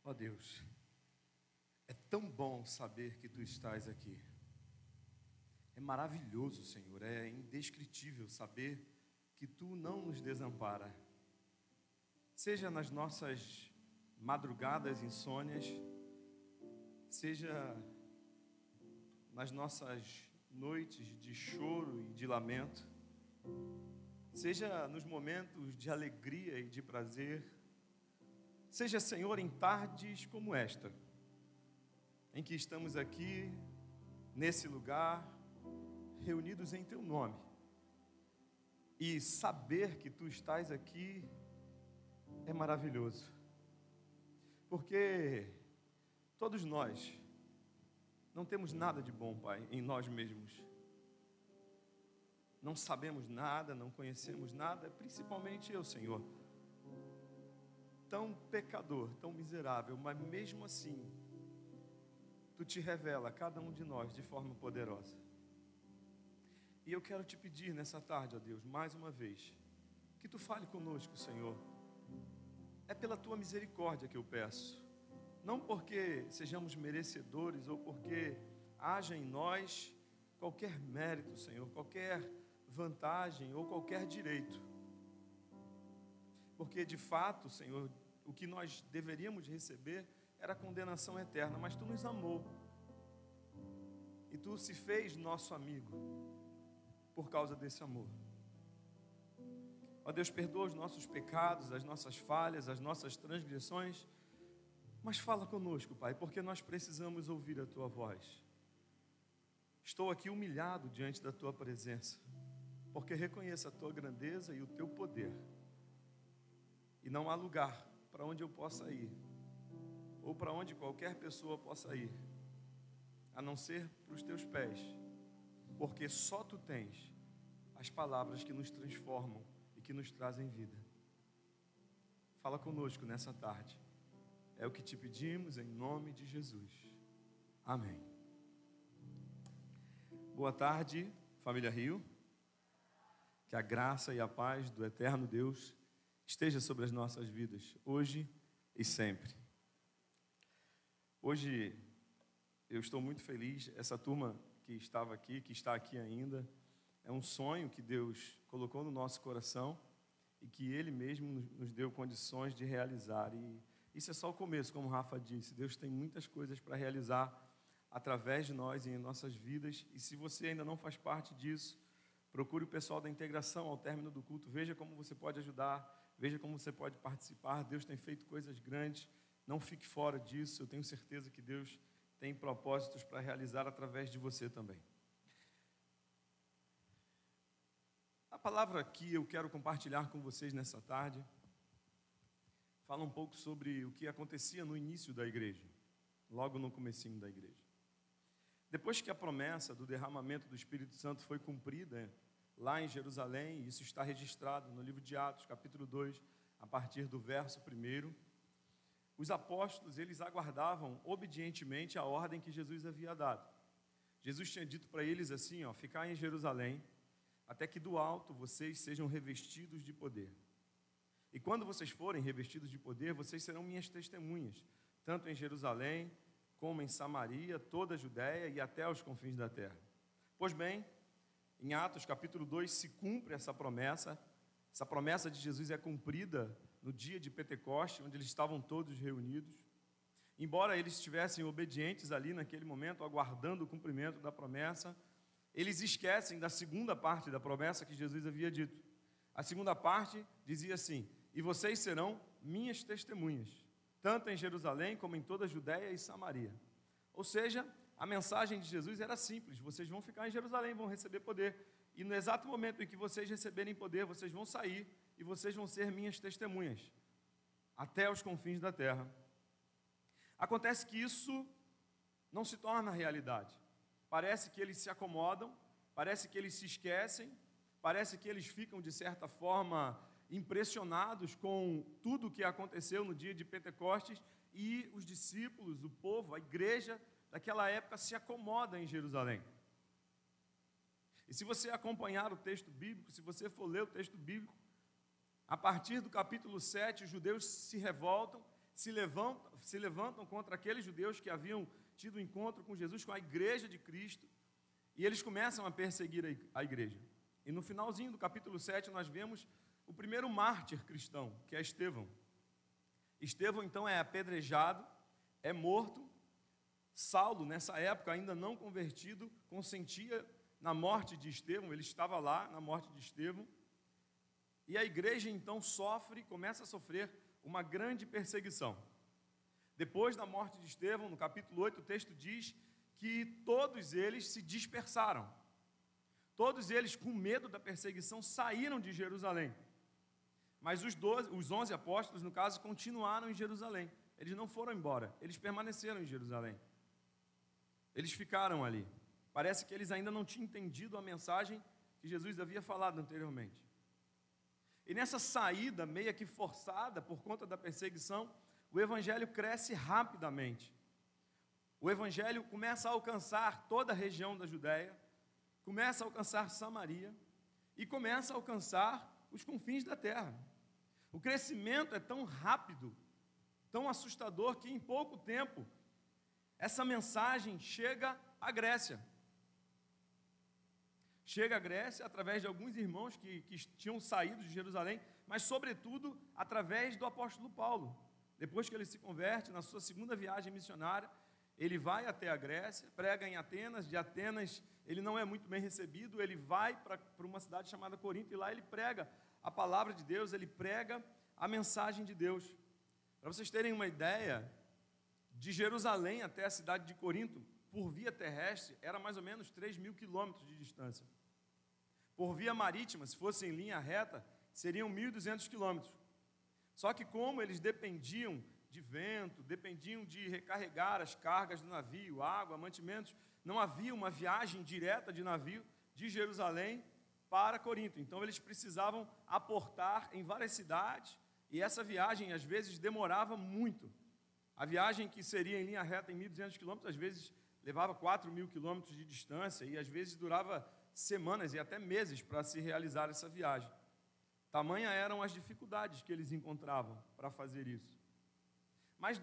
Ó Deus, é tão bom saber que Tu estás aqui. É maravilhoso, Senhor, é indescritível saber que Tu não nos desampara. Seja nas nossas madrugadas insônias, seja nas nossas noites de choro e de lamento, seja nos momentos de alegria e de prazer, seja, Senhor, em tardes como esta, em que estamos aqui, nesse lugar, reunidos em Teu nome, e saber que Tu estás aqui é maravilhoso, porque todos nós não temos nada de bom, Pai, em nós mesmos. Não sabemos nada, não conhecemos nada, principalmente eu, Senhor. Tão pecador, tão miserável, mas mesmo assim, Tu te revela a cada um de nós de forma poderosa. E eu quero te pedir nessa tarde, ó Deus, mais uma vez, que Tu fale conosco, Senhor. É pela Tua misericórdia que eu peço. Não porque sejamos merecedores ou porque haja em nós qualquer mérito, Senhor, qualquer vantagem ou qualquer direito. Porque de fato, Senhor, o que nós deveríamos receber era condenação eterna, mas Tu nos amou. E Tu se fez nosso amigo por causa desse amor. Ó Deus, perdoa os nossos pecados, as nossas falhas, as nossas transgressões, mas fala conosco, Pai, porque nós precisamos ouvir a Tua voz. Estou aqui humilhado diante da Tua presença, porque reconheço a Tua grandeza e o Teu poder. E não há lugar para onde eu possa ir, ou para onde qualquer pessoa possa ir, a não ser para os Teus pés, porque só Tu tens as palavras que nos transformam e que nos trazem vida. Fala conosco nessa tarde. É o que te pedimos em nome de Jesus. Amém. Boa tarde, família Rio. Que a graça e a paz do eterno Deus esteja sobre as nossas vidas, hoje e sempre. Hoje eu estou muito feliz. Essa turma que estava aqui, que está aqui ainda, é um sonho que Deus colocou no nosso coração e que Ele mesmo nos deu condições de realizar. E isso é só o começo, como o Rafa disse. Deus tem muitas coisas para realizar através de nós e em nossas vidas. E se você ainda não faz parte disso, procure o pessoal da integração ao término do culto. Veja como você pode ajudar, veja como você pode participar. Deus tem feito coisas grandes. Não fique fora disso. Eu tenho certeza que Deus tem propósitos para realizar através de você também. A palavra que eu quero compartilhar com vocês nessa tarde fala um pouco sobre o que acontecia no início da igreja, logo no comecinho da igreja. Depois que a promessa do derramamento do Espírito Santo foi cumprida lá em Jerusalém, isso está registrado no livro de Atos, capítulo 2, a partir do verso 1, os apóstolos, eles aguardavam obedientemente a ordem que Jesus havia dado. Jesus tinha dito para eles assim, ficar em Jerusalém, até que do alto vocês sejam revestidos de poder. E quando vocês forem revestidos de poder, vocês serão minhas testemunhas, tanto em Jerusalém, como em Samaria, toda a Judéia e até os confins da terra. Pois bem, em Atos capítulo 2 se cumpre essa promessa de Jesus é cumprida no dia de Pentecoste, onde eles estavam todos reunidos. Embora eles estivessem obedientes ali naquele momento, aguardando o cumprimento da promessa, eles esquecem da segunda parte da promessa que Jesus havia dito. A segunda parte dizia assim: e vocês serão minhas testemunhas, tanto em Jerusalém como em toda a Judéia e Samaria. Ou seja, a mensagem de Jesus era simples: vocês vão ficar em Jerusalém, vão receber poder, e no exato momento em que vocês receberem poder, vocês vão sair e vocês vão ser minhas testemunhas, até os confins da terra. Acontece que isso não se torna realidade. Parece que eles se acomodam, parece que eles se esquecem, parece que eles ficam, de certa forma, impressionados com tudo o que aconteceu no dia de Pentecostes, e os discípulos, o povo, a igreja daquela época se acomoda em Jerusalém. E se você acompanhar o texto bíblico, se você for ler o texto bíblico, a partir do capítulo 7, os judeus se revoltam se levantam contra aqueles judeus que haviam tido encontro com Jesus, com a igreja de Cristo, e eles começam a perseguir a igreja. E no finalzinho do capítulo 7 nós vemos o primeiro mártir cristão, que é Estevão. Estevão então é apedrejado, é morto. Saulo, nessa época ainda não convertido, consentia na morte de Estevão, ele estava lá na morte de Estevão. E a igreja então começa a sofrer uma grande perseguição. Depois da morte de Estevão, no capítulo 8, o texto diz que todos eles se dispersaram. Todos eles, com medo da perseguição, saíram de Jerusalém. Mas os 11 apóstolos, no caso, continuaram em Jerusalém. Eles não foram embora, eles permaneceram em Jerusalém. Eles ficaram ali. Parece que eles ainda não tinham entendido a mensagem que Jesus havia falado anteriormente. E nessa saída, meio que forçada por conta da perseguição, o evangelho cresce rapidamente. O evangelho começa a alcançar toda a região da Judéia, começa a alcançar Samaria e começa a alcançar os confins da terra. O crescimento é tão rápido, tão assustador, que em pouco tempo essa mensagem chega à Grécia. Chega à Grécia através de alguns irmãos que tinham saído de Jerusalém, mas sobretudo através do apóstolo Paulo. Depois que ele se converte, na sua segunda viagem missionária, ele vai até a Grécia, prega em Atenas. De Atenas ele não é muito bem recebido, ele vai para uma cidade chamada Corinto, e lá ele prega a palavra de Deus, ele prega a mensagem de Deus. Para vocês terem uma ideia, de Jerusalém até a cidade de Corinto, por via terrestre, era mais ou menos 3.000 quilômetros de distância. Por via marítima, se fosse em linha reta, seriam 1.200 quilômetros. Só que como eles dependiam de vento, dependiam de recarregar as cargas do navio, água, mantimentos, não havia uma viagem direta de navio de Jerusalém para Corinto. Então eles precisavam aportar em várias cidades, e essa viagem às vezes demorava muito. A viagem que seria em linha reta em 1.200 quilômetros, às vezes levava 4.000 quilômetros de distância, e às vezes durava semanas e até meses para se realizar essa viagem. Tamanha eram as dificuldades que eles encontravam para fazer isso. Mas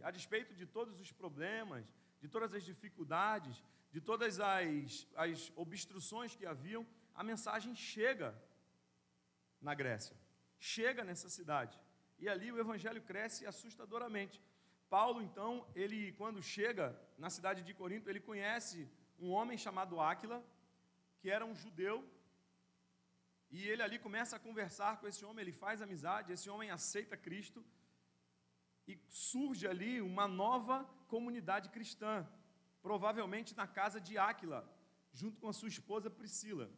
a despeito de todos os problemas, de todas as dificuldades, de todas as obstruções que haviam, a mensagem chega na Grécia, chega nessa cidade. E ali o evangelho cresce assustadoramente. Paulo, então, quando chega na cidade de Corinto, ele conhece um homem chamado Áquila, que era um judeu, e ele ali começa a conversar com esse homem, ele faz amizade, esse homem aceita Cristo, e surge ali uma nova comunidade cristã, provavelmente na casa de Áquila, junto com a sua esposa Priscila.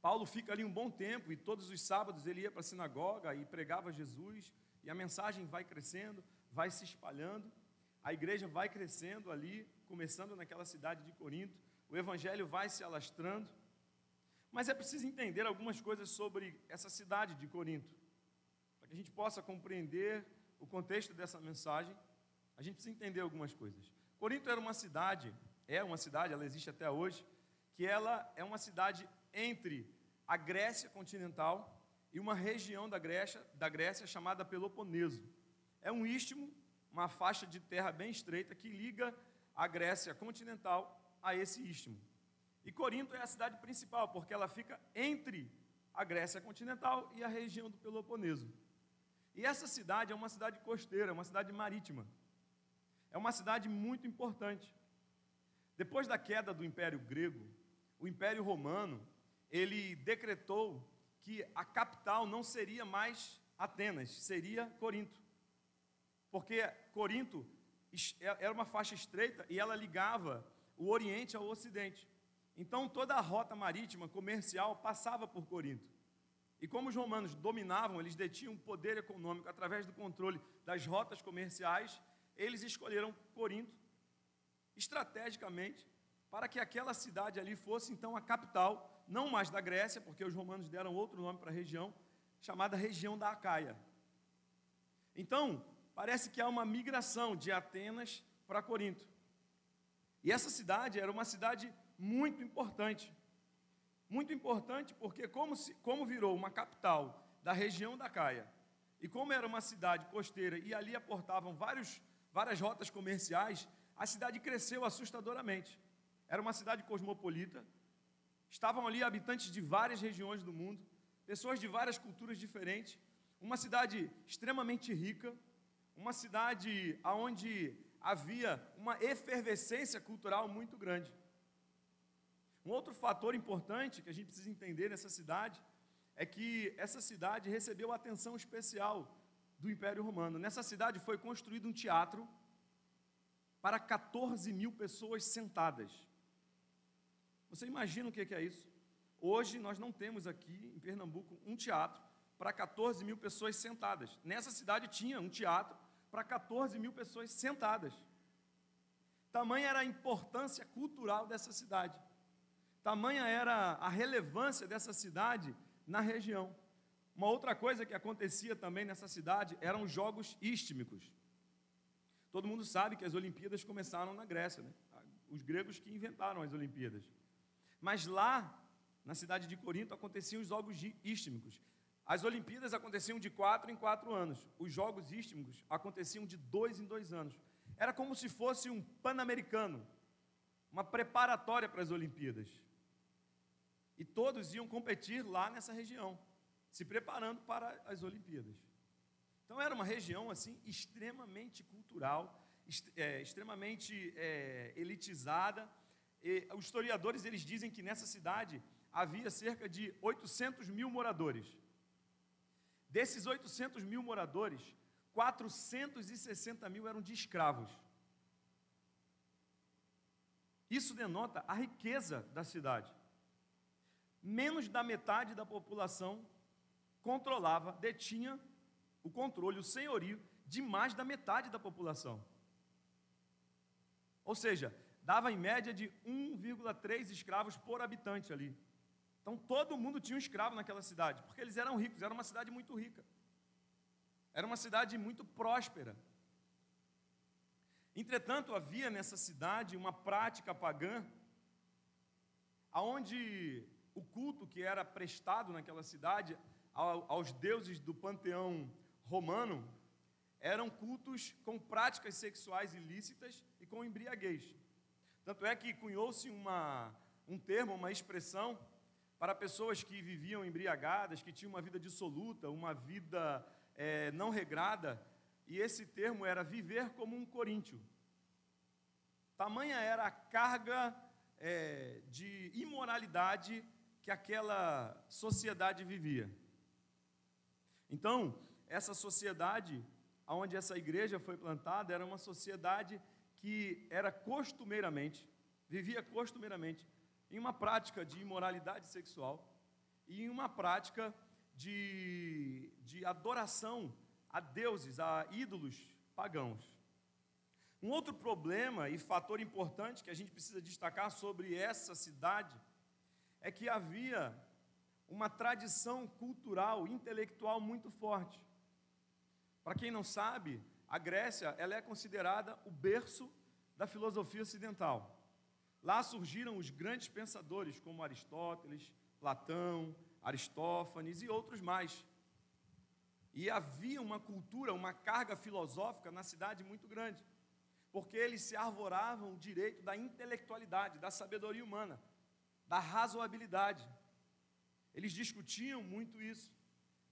Paulo fica ali um bom tempo, e todos os sábados ele ia para a sinagoga e pregava Jesus, e a mensagem vai crescendo, vai se espalhando, a igreja vai crescendo ali, começando naquela cidade de Corinto, o evangelho vai se alastrando. Mas é preciso entender algumas coisas sobre essa cidade de Corinto, para que a gente possa compreender o contexto dessa mensagem. A gente precisa entender algumas coisas. Corinto era uma cidade, ela existe até hoje, que ela é uma cidade entre a Grécia continental e uma região da Grécia chamada Peloponeso. É um istmo, uma faixa de terra bem estreita que liga a Grécia continental a esse istmo. E Corinto é a cidade principal, porque ela fica entre a Grécia continental e a região do Peloponeso. E essa cidade é uma cidade costeira, uma cidade marítima. É uma cidade muito importante. Depois da queda do Império Grego, o Império Romano, ele decretou que a capital não seria mais Atenas, seria Corinto. Porque Corinto era uma faixa estreita e ela ligava o Oriente ao Ocidente. Então toda a rota marítima comercial passava por Corinto. E como os romanos dominavam, eles detinham poder econômico através do controle das rotas comerciais, eles escolheram Corinto estrategicamente para que aquela cidade ali fosse então a capital, não mais da Grécia, porque os romanos deram outro nome para a região, chamada região da Acaia. Então, parece que há uma migração de Atenas para Corinto. E essa cidade era uma cidade muito importante. Muito importante porque como virou uma capital da região da Acaia, E como era uma cidade costeira e ali aportavam várias rotas comerciais, a cidade cresceu assustadoramente. Era uma cidade cosmopolita, estavam ali habitantes de várias regiões do mundo, pessoas de várias culturas diferentes, uma cidade extremamente rica, uma cidade onde havia uma efervescência cultural muito grande. Um outro fator importante que a gente precisa entender nessa cidade é que essa cidade recebeu atenção especial do Império Romano. Nessa cidade foi construído um teatro para 14 mil pessoas sentadas. Você imagina o que é isso? Hoje nós não temos aqui em Pernambuco um teatro para 14 mil pessoas sentadas. Nessa cidade tinha um teatro para 14 mil pessoas sentadas. Tamanha era a importância cultural dessa cidade. Tamanha era a relevância dessa cidade na região. Uma outra coisa que acontecia também nessa cidade eram os jogos ístmicos. Todo mundo sabe que as Olimpíadas começaram na Grécia, né? Os gregos que inventaram as Olimpíadas. Mas lá, na cidade de Corinto, aconteciam os jogos ístmicos. As Olimpíadas aconteciam de 4 em 4 anos. Os jogos ístmicos aconteciam de 2 em 2 anos. Era como se fosse um pan-americano, uma preparatória para as Olimpíadas. E todos iam competir lá nessa região, se preparando para as Olimpíadas. Então era uma região assim extremamente cultural, extremamente elitizada. E os historiadores eles dizem que nessa cidade havia cerca de 800 mil moradores. Desses 800 mil moradores, 460 mil eram de escravos. Isso denota a riqueza da cidade. Menos da metade da população detinha o controle, o senhorio de mais da metade da população. Ou seja, dava em média de 1,3 escravos por habitante ali. Então todo mundo tinha um escravo naquela cidade, porque eles eram ricos, era uma cidade muito rica. Era uma cidade muito próspera. Entretanto, havia nessa cidade uma prática pagã, onde o culto que era prestado naquela cidade aos deuses do panteão romano eram cultos com práticas sexuais ilícitas e com embriaguez. Tanto é que cunhou-se um termo, uma expressão para pessoas que viviam embriagadas, que tinham uma vida dissoluta, uma vida não regrada, e esse termo era viver como um coríntio. Tamanha era a carga de imoralidade que aquela sociedade vivia. Então, essa sociedade, onde essa igreja foi plantada, era uma sociedade que era vivia costumeiramente, em uma prática de imoralidade sexual e em uma prática de adoração a deuses, a ídolos pagãos. Um outro problema e fator importante que a gente precisa destacar sobre essa cidade é que havia uma tradição cultural, intelectual muito forte. Para quem não sabe, a Grécia ela é considerada o berço da filosofia ocidental. Lá surgiram os grandes pensadores como Aristóteles, Platão, Aristófanes e outros mais. E havia uma cultura, uma carga filosófica na cidade muito grande, porque eles se arvoravam o direito da intelectualidade, da sabedoria humana, da razoabilidade. Eles discutiam muito isso.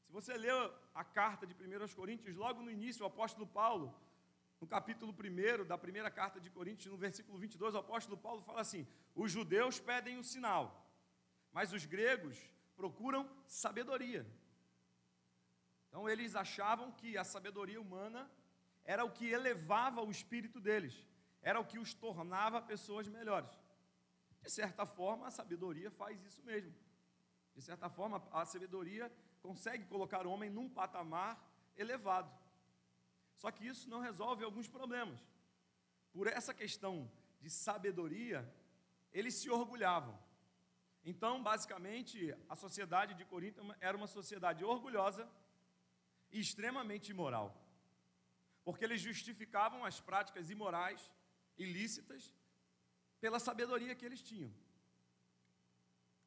Se você ler a carta de 1 Coríntios, logo no início, o apóstolo Paulo, no capítulo 1 da primeira carta de Coríntios, no versículo 22, o apóstolo Paulo fala assim: os judeus pedem o sinal, mas os gregos procuram sabedoria. Então eles achavam que a sabedoria humana era o que elevava o espírito deles, era o que os tornava pessoas melhores. De certa forma, a sabedoria faz isso mesmo. De certa forma, a sabedoria consegue colocar o homem num patamar elevado. Só que isso não resolve alguns problemas. Por essa questão de sabedoria, eles se orgulhavam. Então, basicamente, a sociedade de Corinto era uma sociedade orgulhosa e extremamente imoral. Porque eles justificavam as práticas imorais, ilícitas, pela sabedoria que eles tinham.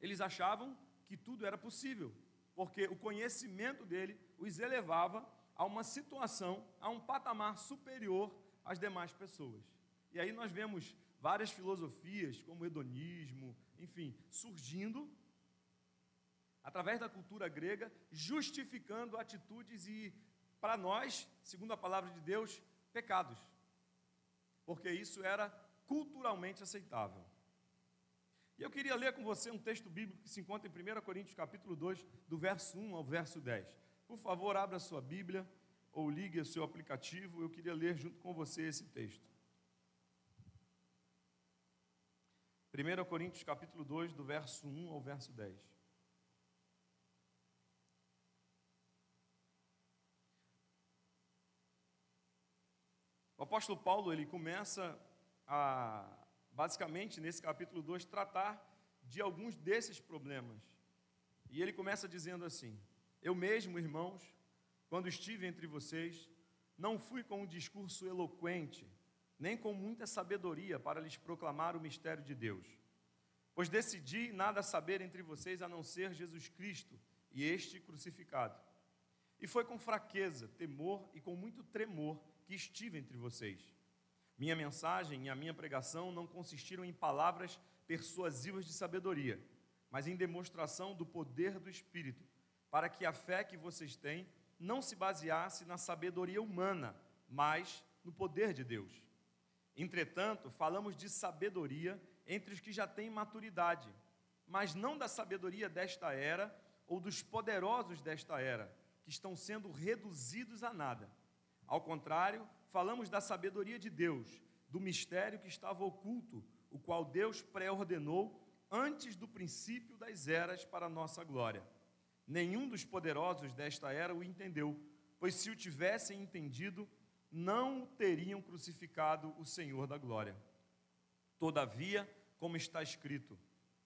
Eles achavam que tudo era possível, porque o conhecimento dele os elevava a uma situação, a um patamar superior às demais pessoas. E aí nós vemos várias filosofias, como o hedonismo, enfim, surgindo através da cultura grega, justificando atitudes e, para nós, segundo a palavra de Deus, pecados, porque isso era culturalmente aceitável. E eu queria ler com você um texto bíblico que se encontra em 1 Coríntios capítulo 2, do verso 1 ao verso 10. Por favor, abra a sua Bíblia ou ligue o seu aplicativo, eu queria ler junto com você esse texto. 1 Coríntios capítulo 2, do verso 1 ao verso 10. O apóstolo Paulo, ele começa a, basicamente, nesse capítulo 2, tratar de alguns desses problemas. E ele começa dizendo assim: eu mesmo, irmãos, quando estive entre vocês, não fui com um discurso eloquente, nem com muita sabedoria para lhes proclamar o mistério de Deus. Pois decidi nada saber entre vocês a não ser Jesus Cristo e este crucificado. E foi com fraqueza, temor e com muito tremor que estive entre vocês. Minha mensagem e a minha pregação não consistiram em palavras persuasivas de sabedoria, mas em demonstração do poder do Espírito, para que a fé que vocês têm não se baseasse na sabedoria humana, mas no poder de Deus. Entretanto, falamos de sabedoria entre os que já têm maturidade, mas não da sabedoria desta era ou dos poderosos desta era, que estão sendo reduzidos a nada. Ao contrário, falamos da sabedoria de Deus, do mistério que estava oculto, o qual Deus pré-ordenou antes do princípio das eras para a nossa glória. Nenhum dos poderosos desta era o entendeu, pois se o tivessem entendido, não teriam crucificado o Senhor da glória. Todavia, como está escrito,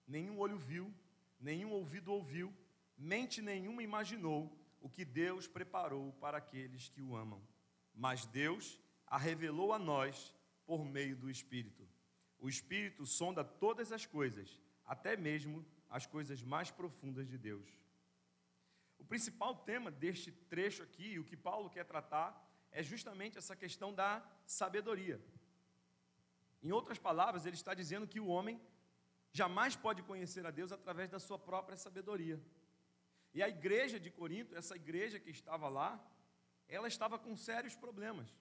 nenhum olho viu, nenhum ouvido ouviu, mente nenhuma imaginou o que Deus preparou para aqueles que o amam. Mas Deus a revelou a nós por meio do Espírito. O Espírito sonda todas as coisas, até mesmo as coisas mais profundas de Deus. O principal tema deste trecho aqui, o que Paulo quer tratar, é justamente essa questão da sabedoria. Em outras palavras, ele está dizendo que o homem jamais pode conhecer a Deus através da sua própria sabedoria. E a igreja de Corinto, essa igreja que estava lá, ela estava com sérios problemas.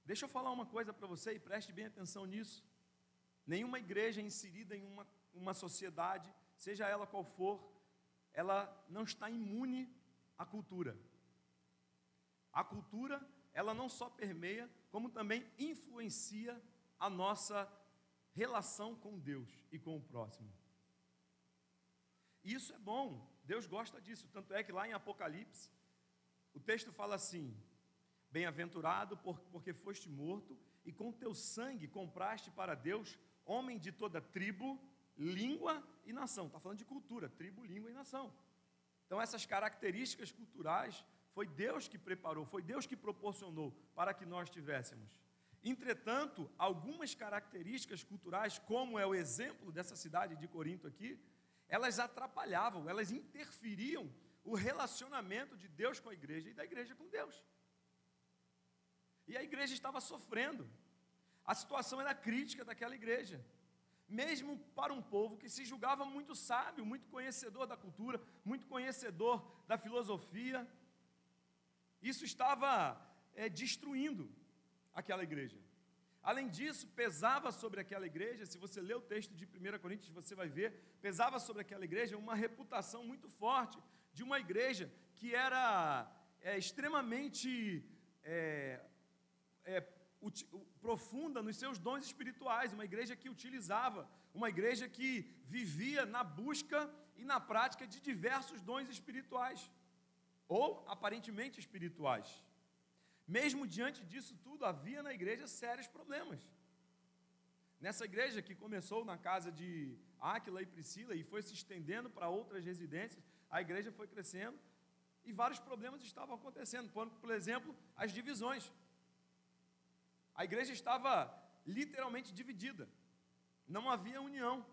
Deixa eu falar uma coisa para você e preste bem atenção nisso. Nenhuma igreja inserida em uma sociedade, seja ela qual for, ela não está imune à cultura. A cultura, ela não só permeia, como também influencia a nossa relação com Deus e com o próximo. Isso é bom, Deus gosta disso, tanto é que lá em Apocalipse, o texto fala assim: bem-aventurado porque foste morto e com teu sangue compraste para Deus homem de toda tribo, língua e nação. Está falando de cultura, tribo, língua e nação. Então essas características culturais foi Deus que preparou, foi Deus que proporcionou para que nós tivéssemos. Entretanto, algumas características culturais, como é o exemplo dessa cidade de Corinto aqui, elas atrapalhavam, elas interferiam o relacionamento de Deus com a igreja e da igreja com Deus. E a igreja estava sofrendo. A situação era crítica daquela igreja. Mesmo para um povo que se julgava muito sábio, muito conhecedor da cultura, muito conhecedor da filosofia, isso estava destruindo aquela igreja. Além disso, pesava sobre aquela igreja, se você ler o texto de 1 Coríntios, você vai ver, pesava sobre aquela igreja uma reputação muito forte de uma igreja que era extremamente profunda nos seus dons espirituais, uma igreja que utilizava, uma igreja que vivia na busca e na prática de diversos dons espirituais, ou aparentemente espirituais. Mesmo diante disso tudo, havia na igreja sérios problemas. Nessa igreja que começou na casa de Áquila e Priscila e foi se estendendo para outras residências, a igreja foi crescendo e vários problemas estavam acontecendo. Por exemplo, as divisões. A igreja estava literalmente dividida, não havia união.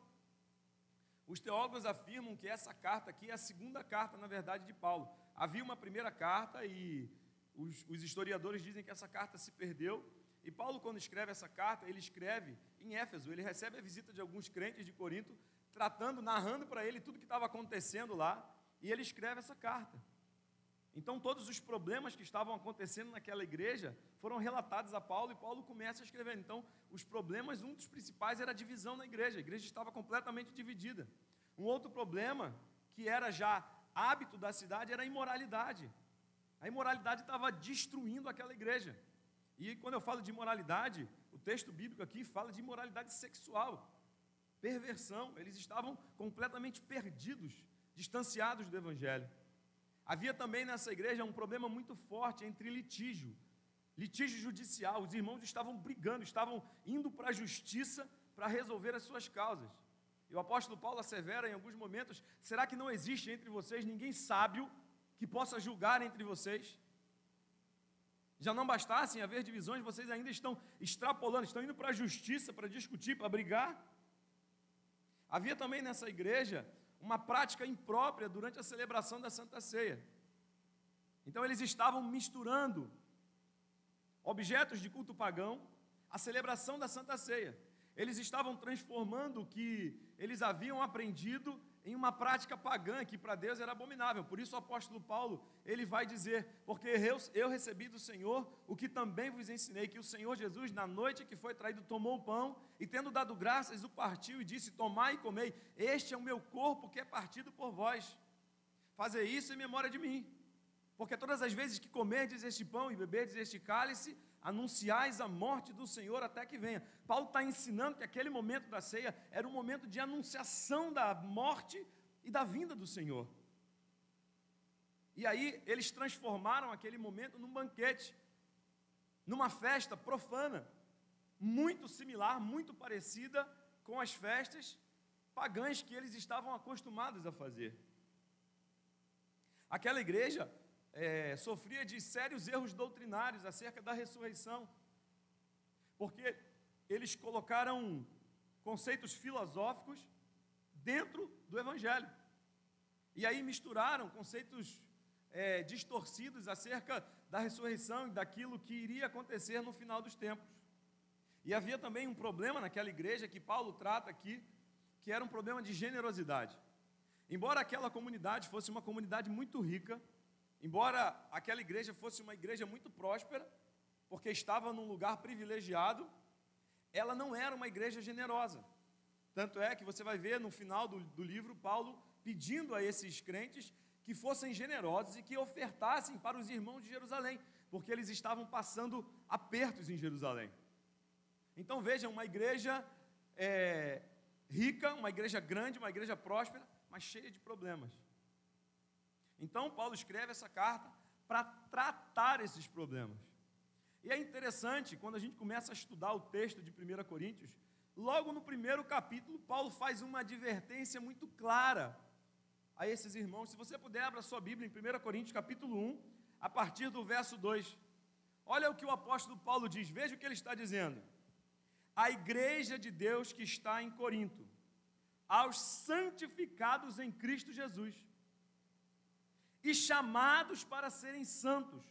Os teólogos afirmam que essa carta aqui é a segunda carta, na verdade, de Paulo. Havia uma primeira carta e Os historiadores dizem que essa carta se perdeu, e Paulo, quando escreve essa carta, ele escreve em Éfeso, ele recebe a visita de alguns crentes de Corinto, narrando para ele tudo que estava acontecendo lá, e ele escreve essa carta. Então, todos os problemas que estavam acontecendo naquela igreja foram relatados a Paulo, e Paulo começa a escrever. Então, os problemas, um dos principais era a divisão na igreja. A igreja estava completamente dividida. Um outro problema, que era já hábito da cidade, era a imoralidade. A imoralidade estava destruindo aquela igreja. E quando eu falo de imoralidade, o texto bíblico aqui fala de imoralidade sexual, perversão. Eles estavam completamente perdidos, distanciados do evangelho. Havia também nessa igreja um problema muito forte entre litígio judicial. Os irmãos estavam brigando, estavam indo para a justiça para resolver as suas causas. E o apóstolo Paulo assevera em alguns momentos: será que não existe entre vocês ninguém sábio que possa julgar entre vocês? Já não bastassem haver divisões, vocês ainda estão extrapolando, estão indo para a justiça para discutir, para brigar. Havia também nessa igreja uma prática imprópria durante a celebração da Santa Ceia. Então eles estavam misturando objetos de culto pagão à celebração da Santa Ceia. Eles estavam transformando o que eles haviam aprendido em uma prática pagã, que para Deus era abominável. Por isso o apóstolo Paulo, ele vai dizer: porque eu recebi do Senhor o que também vos ensinei, que o Senhor Jesus, na noite que foi traído, tomou o pão, e tendo dado graças, o partiu e disse: tomai e comei, este é o meu corpo que é partido por vós, fazei isso em memória de mim, porque todas as vezes que comerdes este pão e beberdes este cálice, anunciais a morte do Senhor até que venha. Paulo está ensinando que aquele momento da ceia era um momento de anunciação da morte e da vinda do Senhor. E aí eles transformaram aquele momento num banquete, numa festa profana, muito similar, muito parecida com as festas pagãs que eles estavam acostumados a fazer. Aquela igreja sofria de sérios erros doutrinários acerca da ressurreição, porque eles colocaram conceitos filosóficos dentro do Evangelho, e aí misturaram conceitos distorcidos acerca da ressurreição e daquilo que iria acontecer no final dos tempos. E havia também um problema naquela igreja que Paulo trata aqui, que era um problema de generosidade. Embora aquela comunidade fosse uma comunidade muito rica, embora aquela igreja fosse uma igreja muito próspera, porque estava num lugar privilegiado, ela não era uma igreja generosa. Tanto é que você vai ver no final do livro, Paulo pedindo a esses crentes que fossem generosos e que ofertassem para os irmãos de Jerusalém, porque eles estavam passando apertos em Jerusalém. Então vejam, uma igreja rica, uma igreja grande, uma igreja próspera, mas cheia de problemas. Então Paulo escreve essa carta para tratar esses problemas. E é interessante, quando a gente começa a estudar o texto de 1 Coríntios, logo no primeiro capítulo, Paulo faz uma advertência muito clara a esses irmãos. Se você puder, abra sua Bíblia em 1 Coríntios capítulo 1, a partir do verso 2. Olha o que o apóstolo Paulo diz, veja o que ele está dizendo. A igreja de Deus que está em Corinto, aos santificados em Cristo Jesus, e chamados para serem santos,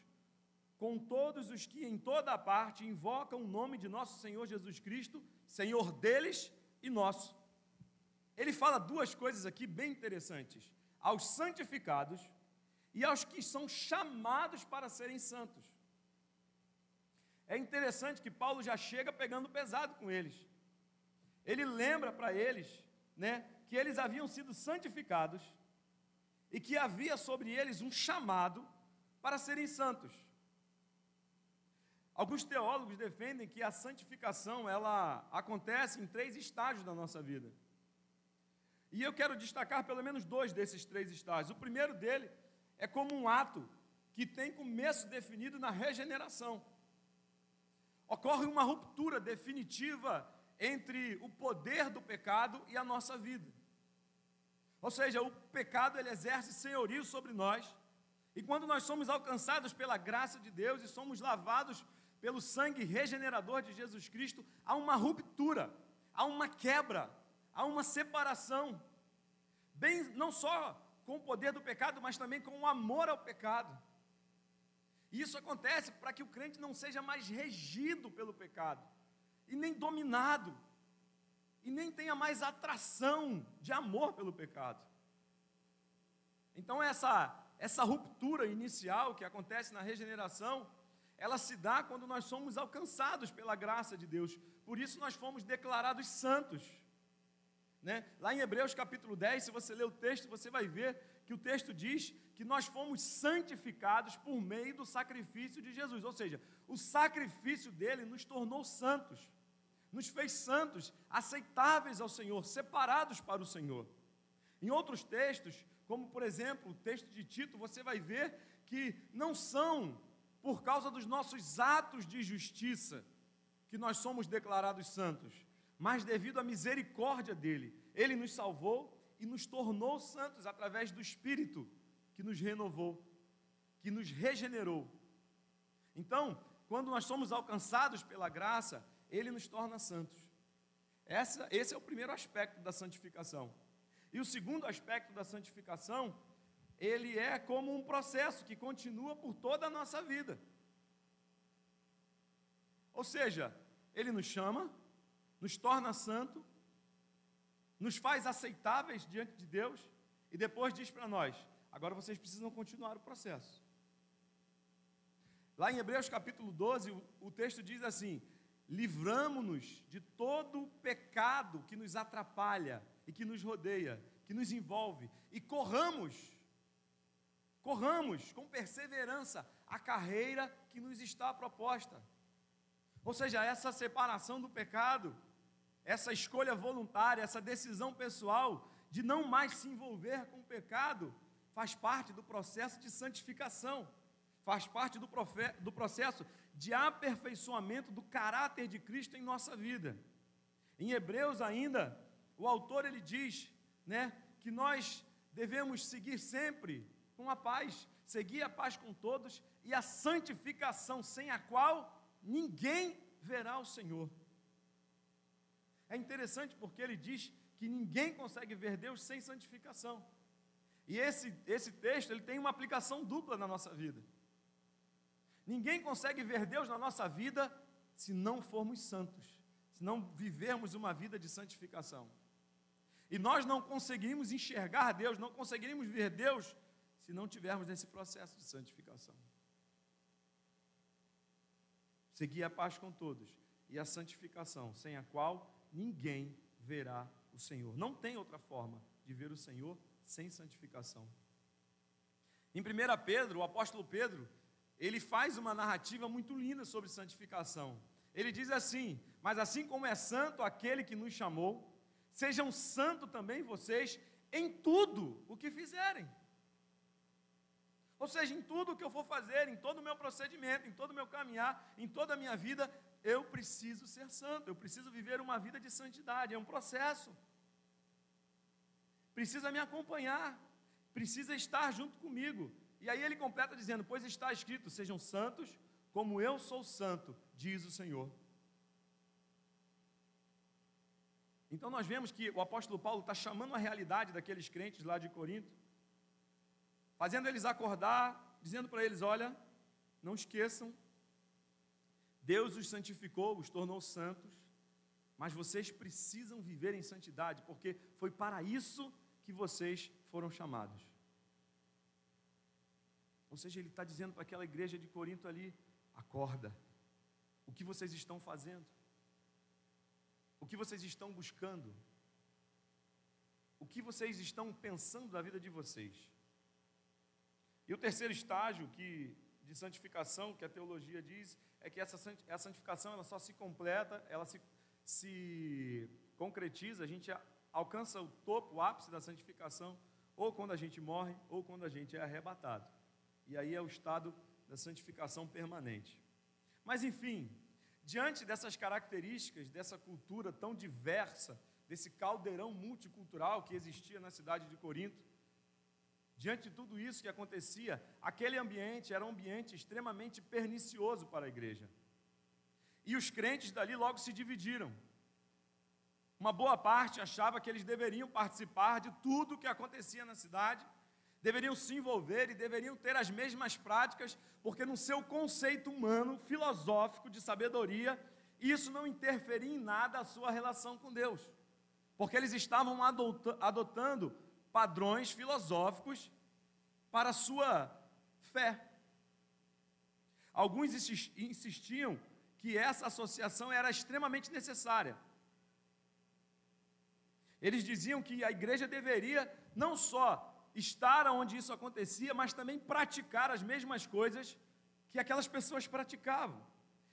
com todos os que em toda a parte invocam o nome de nosso Senhor Jesus Cristo, Senhor deles e nosso. Ele fala duas coisas aqui bem interessantes: aos santificados e aos que são chamados para serem santos. É interessante que Paulo já chega pegando pesado com eles. Ele lembra para eles, que eles haviam sido santificados e que havia sobre eles um chamado para serem santos. Alguns teólogos defendem que a santificação, ela acontece em 3 estágios da nossa vida. E eu quero destacar pelo menos 2 desses 3 estágios. O primeiro dele é como um ato que tem começo definido na regeneração. Ocorre uma ruptura definitiva entre o poder do pecado e a nossa vida. Ou seja, o pecado ele exerce senhorio sobre nós, e quando nós somos alcançados pela graça de Deus e somos lavados pelo sangue regenerador de Jesus Cristo, há uma ruptura, há uma quebra, há uma separação, não só com o poder do pecado, mas também com o amor ao pecado. E isso acontece para que o crente não seja mais regido pelo pecado, e nem dominado, e nem tenha mais atração de amor pelo pecado. Então essa ruptura inicial que acontece na regeneração, ela se dá quando nós somos alcançados pela graça de Deus. Por isso nós fomos declarados santos, né? Lá em Hebreus capítulo 10, se você ler o texto, você vai ver que o texto diz que nós fomos santificados por meio do sacrifício de Jesus. Ou seja, o sacrifício dele nos tornou santos, nos fez santos, aceitáveis ao Senhor, separados para o Senhor. Em outros textos, como por exemplo o texto de Tito, você vai ver que não são por causa dos nossos atos de justiça que nós somos declarados santos, mas devido à misericórdia dele. Ele nos salvou e nos tornou santos através do Espírito que nos renovou, que nos regenerou. Então, quando nós somos alcançados pela graça, ele nos torna santos. Esse é o primeiro aspecto da santificação. E o segundo aspecto da santificação, ele é como um processo que continua por toda a nossa vida. Ou seja, ele nos chama, nos torna santo, nos faz aceitáveis diante de Deus, e depois diz para nós: agora vocês precisam continuar o processo. Lá em Hebreus capítulo 12, o texto diz assim: livramo-nos de todo o pecado que nos atrapalha e que nos rodeia, que nos envolve, e corramos com perseverança a carreira que nos está proposta. Ou seja, essa separação do pecado, essa escolha voluntária, essa decisão pessoal de não mais se envolver com o pecado, faz parte do processo de santificação, faz parte do processo de aperfeiçoamento do caráter de Cristo em nossa vida. Em Hebreus ainda, o autor ele diz, né, que nós devemos seguir sempre com a paz, seguir a paz com todos e a santificação, sem a qual ninguém verá o Senhor. É interessante porque ele diz que ninguém consegue ver Deus sem santificação. E esse texto ele tem uma aplicação dupla na nossa vida. Ninguém consegue ver Deus na nossa vida se não formos santos, se não vivermos uma vida de santificação. E nós não conseguimos enxergar Deus, não conseguiremos ver Deus se não tivermos esse processo de santificação. Seguir a paz com todos e a santificação, sem a qual ninguém verá o Senhor. Não tem outra forma de ver o Senhor sem santificação. Em 1 Pedro, o apóstolo Pedro, ele faz uma narrativa muito linda sobre santificação. Ele diz assim: mas assim como é santo aquele que nos chamou, sejam santos também vocês em tudo o que fizerem. Ou seja, em tudo o que eu for fazer, em todo o meu procedimento, em todo o meu caminhar, em toda a minha vida, eu preciso ser santo, eu preciso viver uma vida de santidade, é um processo. Precisa me acompanhar, precisa estar junto comigo. E aí ele completa dizendo: pois está escrito, sejam santos como eu sou santo, diz o Senhor. Então nós vemos que o apóstolo Paulo está chamando a realidade daqueles crentes lá de Corinto, fazendo eles acordar, dizendo para eles: olha, não esqueçam, Deus os santificou, os tornou santos, mas vocês precisam viver em santidade, porque foi para isso que vocês foram chamados. Ou seja, ele está dizendo para aquela igreja de Corinto ali: acorda, o que vocês estão fazendo? O que vocês estão buscando? O que vocês estão pensando da vida de vocês? E o terceiro estágio de santificação, que a teologia diz, é que a santificação ela só se completa, ela se concretiza, a gente alcança o topo, o ápice da santificação, ou quando a gente morre, ou quando a gente é arrebatado. E aí é o estado da santificação permanente. Mas enfim, diante dessas características, dessa cultura tão diversa, desse caldeirão multicultural que existia na cidade de Corinto, diante de tudo isso que acontecia, aquele ambiente era um ambiente extremamente pernicioso para a igreja. E os crentes dali logo se dividiram. Uma boa parte achava que eles deveriam participar de tudo o que acontecia na cidade, deveriam se envolver e deveriam ter as mesmas práticas, porque no seu conceito humano, filosófico, de sabedoria, isso não interferia em nada a sua relação com Deus, porque eles estavam adotando padrões filosóficos para a sua fé. Alguns insistiam que essa associação era extremamente necessária. Eles diziam que a igreja deveria não só estar onde isso acontecia, mas também praticar as mesmas coisas que aquelas pessoas praticavam.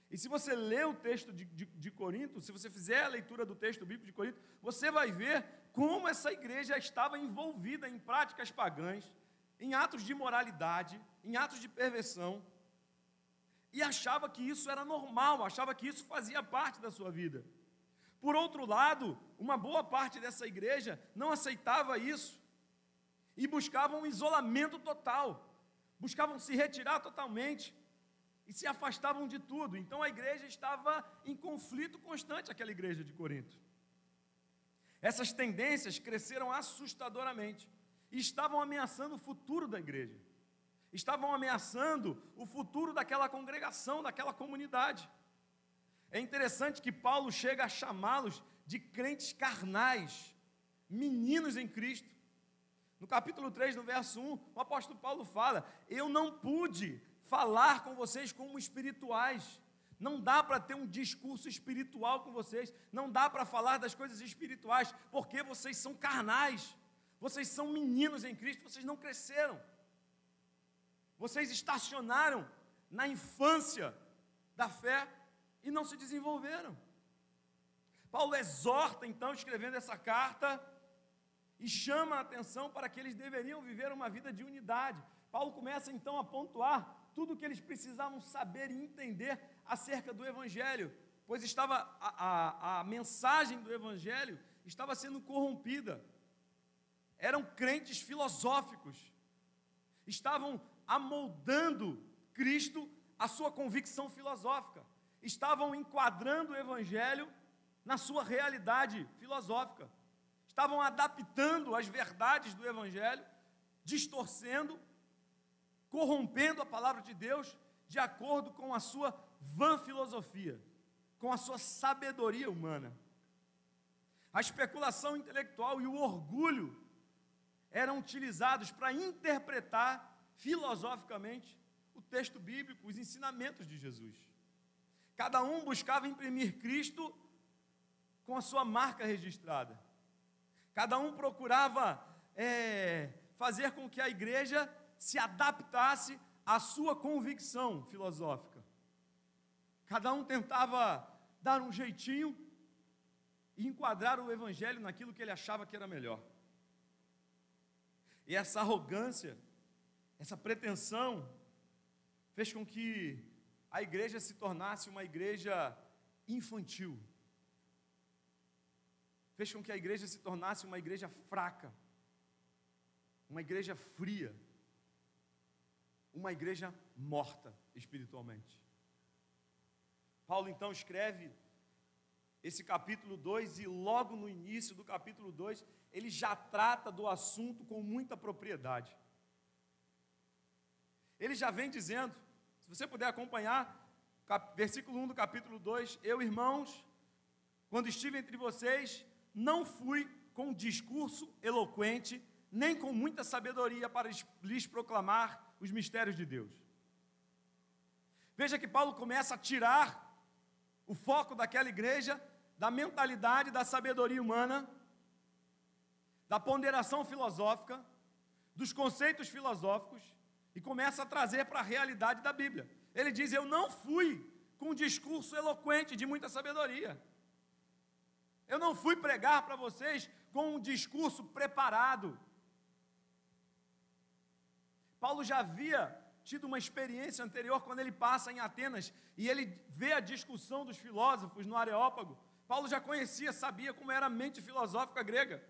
E se você ler o texto de Corinto, se você fizer a leitura do texto bíblico de Corinto, você vai ver como essa igreja estava envolvida em práticas pagãs, em atos de imoralidade, em atos de perversão, e achava que isso era normal, achava que isso fazia parte da sua vida. Por outro lado, uma boa parte dessa igreja não aceitava isso e buscavam um isolamento total, buscavam se retirar totalmente e se afastavam de tudo. Então a igreja estava em conflito constante, aquela igreja de Corinto. Essas tendências cresceram assustadoramente e estavam ameaçando o futuro da igreja, estavam ameaçando o futuro daquela congregação, daquela comunidade. É interessante que Paulo chega a chamá-los de crentes carnais, meninos em Cristo. No capítulo 3, no verso 1, o apóstolo Paulo fala: eu não pude falar com vocês como espirituais. Não dá para ter um discurso espiritual com vocês, não dá para falar das coisas espirituais, porque vocês são carnais, vocês são meninos em Cristo, vocês não cresceram. Vocês estacionaram na infância da fé e não se desenvolveram. Paulo exorta, então, escrevendo essa carta, e chama a atenção para que eles deveriam viver uma vida de unidade. Paulo começa, então, a pontuar tudo o que eles precisavam saber e entender acerca do Evangelho, pois a mensagem do Evangelho estava sendo corrompida. Eram crentes filosóficos, estavam amoldando Cristo à sua convicção filosófica, estavam enquadrando o Evangelho na sua realidade filosófica, estavam adaptando as verdades do Evangelho, distorcendo, corrompendo a palavra de Deus de acordo com a sua vã filosofia, com a sua sabedoria humana. A especulação intelectual e o orgulho eram utilizados para interpretar filosoficamente o texto bíblico, os ensinamentos de Jesus. Cada um buscava imprimir Cristo com a sua marca registrada. Cada um procurava fazer com que a igreja se adaptasse à sua convicção filosófica. Cada um tentava dar um jeitinho e enquadrar o Evangelho naquilo que ele achava que era melhor. E essa arrogância, essa pretensão, fez com que a igreja se tornasse uma igreja infantil. Fez com que a igreja se tornasse uma igreja fraca, uma igreja fria, uma igreja morta espiritualmente. Paulo então escreve esse capítulo 2 e logo no início do capítulo 2 ele já trata do assunto com muita propriedade. Ele já vem dizendo, se você puder acompanhar, versículo 1 do capítulo 2, eu, irmãos, quando estive entre vocês, não fui com discurso eloquente, nem com muita sabedoria para lhes proclamar os mistérios de Deus. Veja que Paulo começa a tirar o foco daquela igreja da mentalidade da sabedoria humana, da ponderação filosófica, dos conceitos filosóficos, e começa a trazer para a realidade da Bíblia. Ele diz: eu não fui com um discurso eloquente de muita sabedoria. Eu não fui pregar para vocês com um discurso preparado. Paulo já havia tido uma experiência anterior quando ele passa em Atenas e ele vê a discussão dos filósofos no Areópago. Paulo já conhecia, sabia como era a mente filosófica grega.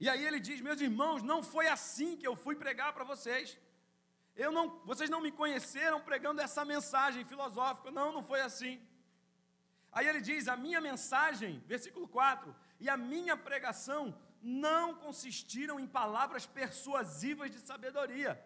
E aí ele diz: meus irmãos, não foi assim que eu fui pregar para vocês. Vocês não me conheceram pregando essa mensagem filosófica. Não foi assim. Aí ele diz: a minha mensagem, versículo 4, e a minha pregação não consistiram em palavras persuasivas de sabedoria.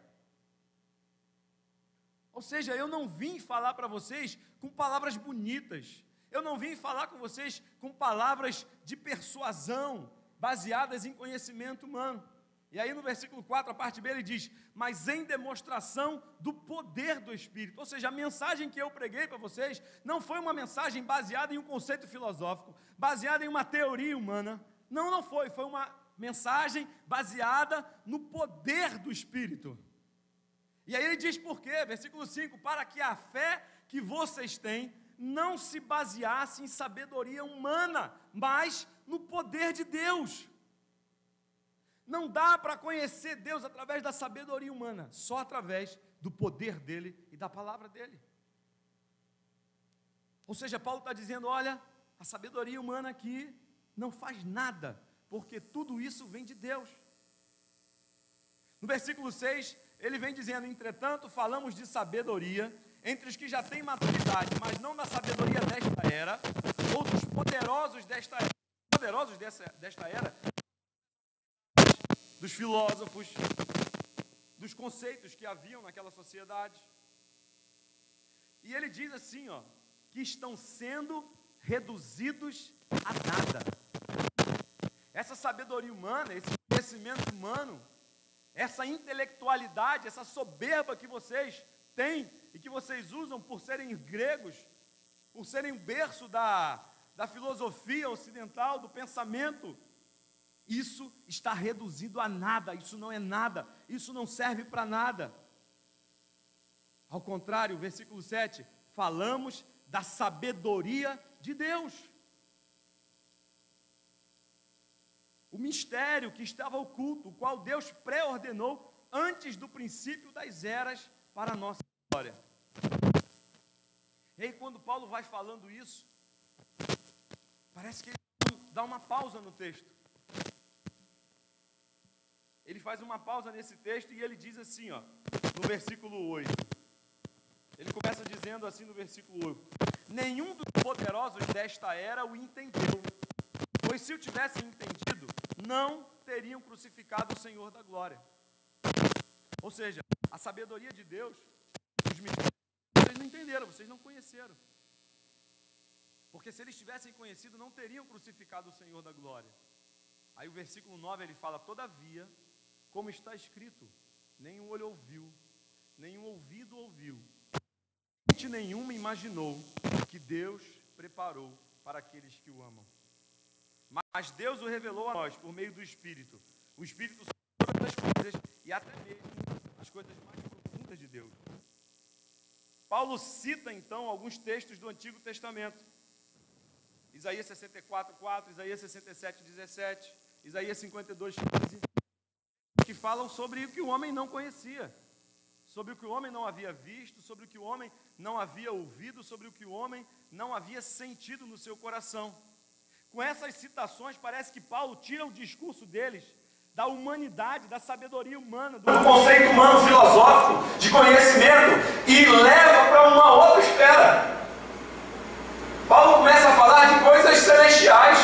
Ou seja, eu não vim falar para vocês com palavras bonitas, eu não vim falar com vocês com palavras de persuasão, baseadas em conhecimento humano. E aí no versículo 4, a parte B, ele diz: mas em demonstração do poder do Espírito. Ou seja, a mensagem que eu preguei para vocês não foi uma mensagem baseada em um conceito filosófico, baseada em uma teoria humana. Não foi uma mensagem baseada no poder do Espírito. E aí ele diz por quê? Versículo 5, para que a fé que vocês têm não se baseasse em sabedoria humana, mas no poder de Deus. Não dá para conhecer Deus através da sabedoria humana, só através do poder dele e da palavra dele. Ou seja, Paulo está dizendo, olha, a sabedoria humana aqui não faz nada, porque tudo isso vem de Deus. No versículo 6, ele vem dizendo, entretanto, falamos de sabedoria entre os que já têm maturidade, mas não da sabedoria desta era, ou dos poderosos desta era. Poderosos desta era, dos filósofos, dos conceitos que haviam naquela sociedade. E ele diz assim, que estão sendo reduzidos a nada. Essa sabedoria humana, esse conhecimento humano, essa intelectualidade, essa soberba que vocês têm e que vocês usam por serem gregos, por serem berço da filosofia ocidental, do pensamento, isso está reduzido a nada, isso não é nada, isso não serve para nada. Ao contrário, versículo 7, falamos da sabedoria de Deus. O mistério que estava oculto, o qual Deus pré-ordenou antes do princípio das eras para a nossa glória. E aí quando Paulo vai falando isso, parece que ele dá uma pausa no texto. Ele faz uma pausa nesse texto e ele diz assim, no versículo 8. Ele começa dizendo assim no versículo 8: nenhum dos poderosos desta era o entendeu, pois se o tivessem entendido, não teriam crucificado o Senhor da glória. Ou seja, a sabedoria de Deus, os mistérios, vocês não entenderam, vocês não conheceram. Porque se eles tivessem conhecido, não teriam crucificado o Senhor da glória. Aí o versículo 9 ele fala, todavia, como está escrito, nenhum olho ouviu, nenhum ouvido ouviu, mente nenhuma imaginou que Deus preparou para aqueles que o amam. Mas Deus o revelou a nós por meio do Espírito. O Espírito sabe todas as coisas e até mesmo as coisas mais profundas de Deus. Paulo cita então alguns textos do Antigo Testamento. Isaías 64:4, Isaías 67:17, Isaías 52:15, que falam sobre o que o homem não conhecia, sobre o que o homem não havia visto, sobre o que o homem não havia ouvido, sobre o que o homem não havia sentido no seu coração. Com essas citações, parece que Paulo tira o discurso deles da humanidade, da sabedoria humana, do conceito humano filosófico, de conhecimento, e leva para uma outra esfera. Paulo começa a falar de coisas celestiais.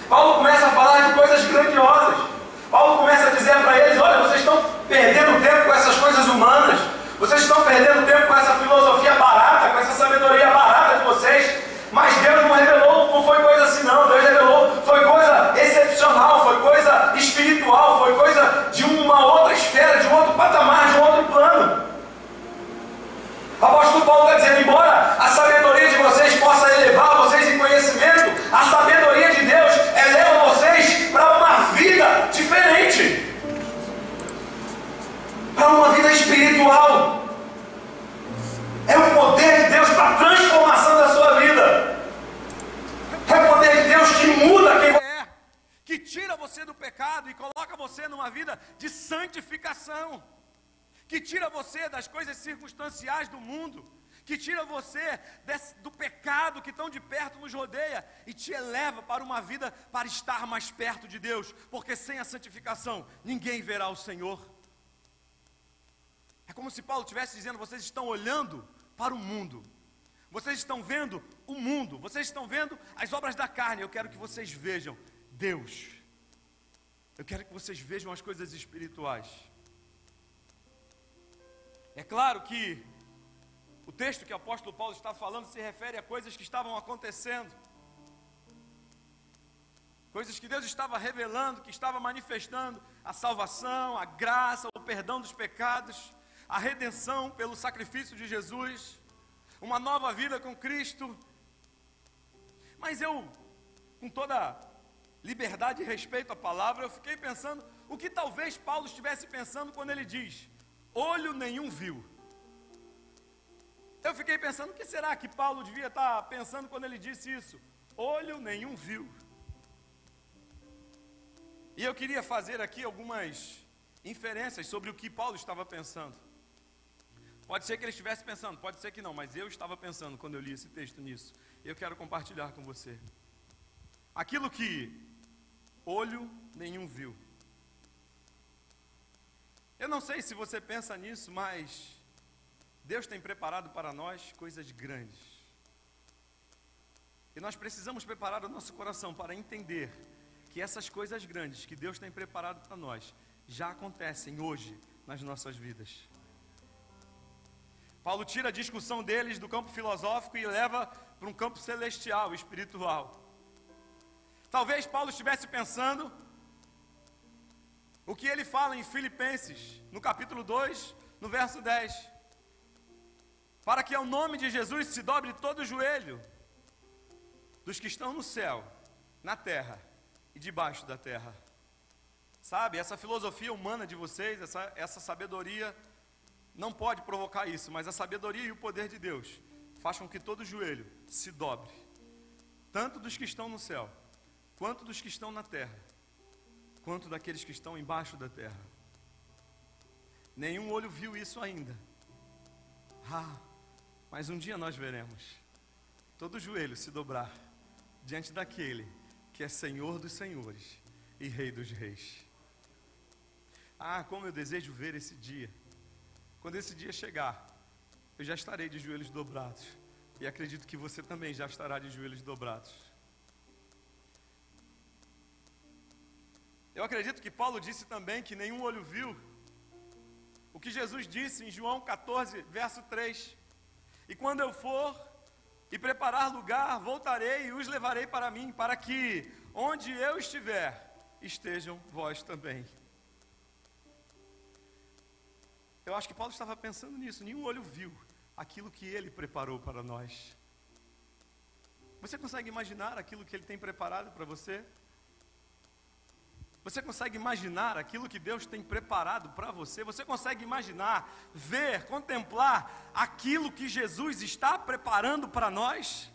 Paulo começa a falar de coisas grandiosas. Paulo começa a dizer para eles, olha, vocês estão perdendo tempo com essas coisas humanas, vocês estão perdendo tempo com essa filosofia barata, com essa sabedoria barata de vocês, mas Deus não revelou, não foi coisa assim não, Deus revelou, foi coisa excepcional, foi coisa espiritual, foi coisa de uma outra esfera, de um outro patamar, de um outro plano. O apóstolo Paulo está dizendo, embora a sabedoria de vocês possa elevar vocês em conhecimento, a sabedoria de Deus eleva vocês para uma vida diferente, para uma vida espiritual. É o poder de Deus para a transformação da sua vida. É o poder de Deus que muda quem você é, que tira você do pecado e coloca você numa vida de santificação, que tira você das coisas circunstanciais do mundo, que tira você do pecado que tão de perto nos rodeia e te eleva para uma vida para estar mais perto de Deus, porque sem a santificação ninguém verá o Senhor. É como se Paulo estivesse dizendo, vocês estão olhando para o mundo, vocês estão vendo o mundo, vocês estão vendo as obras da carne, eu quero que vocês vejam Deus. Eu quero que vocês vejam as coisas espirituais. É claro que o texto que o apóstolo Paulo está falando se refere a coisas que estavam acontecendo. Coisas que Deus estava revelando, que estava manifestando a salvação, a graça, o perdão dos pecados, a redenção pelo sacrifício de Jesus, uma nova vida com Cristo. Mas eu, com toda liberdade e respeito à palavra, eu fiquei pensando o que talvez Paulo estivesse pensando quando ele diz: olho nenhum viu. Eu fiquei pensando, o que será que Paulo devia estar pensando quando ele disse isso? Olho nenhum viu. E eu queria fazer aqui algumas inferências sobre o que Paulo estava pensando. Pode ser que ele estivesse pensando, pode ser que não, mas eu estava pensando quando eu li esse texto nisso. E eu quero compartilhar com você. Aquilo que olho nenhum viu. Eu não sei se você pensa nisso, mas Deus tem preparado para nós coisas grandes. E nós precisamos preparar o nosso coração para entender que essas coisas grandes que Deus tem preparado para nós já acontecem hoje nas nossas vidas. Paulo tira a discussão deles do campo filosófico e leva para um campo celestial, espiritual. Talvez Paulo estivesse pensando o que ele fala em Filipenses, no capítulo 2, no verso 10. Para que ao nome de Jesus se dobre todo o joelho dos que estão no céu, na terra e debaixo da terra. Sabe, essa filosofia humana de vocês, essa sabedoria não pode provocar isso, mas a sabedoria e o poder de Deus faz com que todo joelho se dobre, tanto dos que estão no céu, quanto dos que estão na terra, quanto daqueles que estão embaixo da terra. Nenhum olho viu isso ainda. Mas um dia nós veremos todo joelho se dobrar diante daquele que é Senhor dos senhores e Rei dos reis. Como eu desejo ver esse dia. Quando esse dia chegar, eu já estarei de joelhos dobrados. E acredito que você também já estará de joelhos dobrados. Eu acredito que Paulo disse também que nenhum olho viu o que Jesus disse em João 14, verso 3. E quando eu for e preparar lugar, voltarei e os levarei para mim, para que onde eu estiver, estejam vós também. Eu acho que Paulo estava pensando nisso. Nenhum olho viu aquilo que ele preparou para nós. Você consegue imaginar aquilo que ele tem preparado para você? Você consegue imaginar aquilo que Deus tem preparado para você? Você consegue imaginar, ver, contemplar aquilo que Jesus está preparando para nós?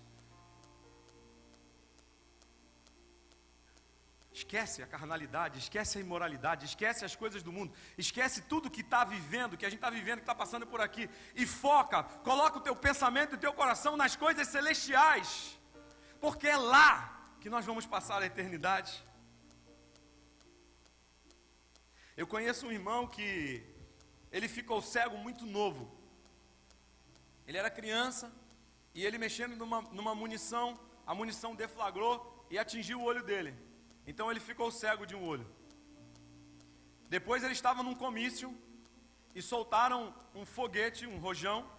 Esquece a carnalidade, esquece a imoralidade, esquece as coisas do mundo, esquece tudo que está vivendo, que a gente está vivendo, que está passando por aqui, e foca, coloca o teu pensamento e o teu coração nas coisas celestiais, porque é lá que nós vamos passar a eternidade. Eu conheço um irmão que ele ficou cego muito novo. Ele era criança e ele mexendo numa munição, a munição deflagrou e atingiu o olho dele. Então ele ficou cego de um olho. Depois ele estava num comício e soltaram um foguete, um rojão,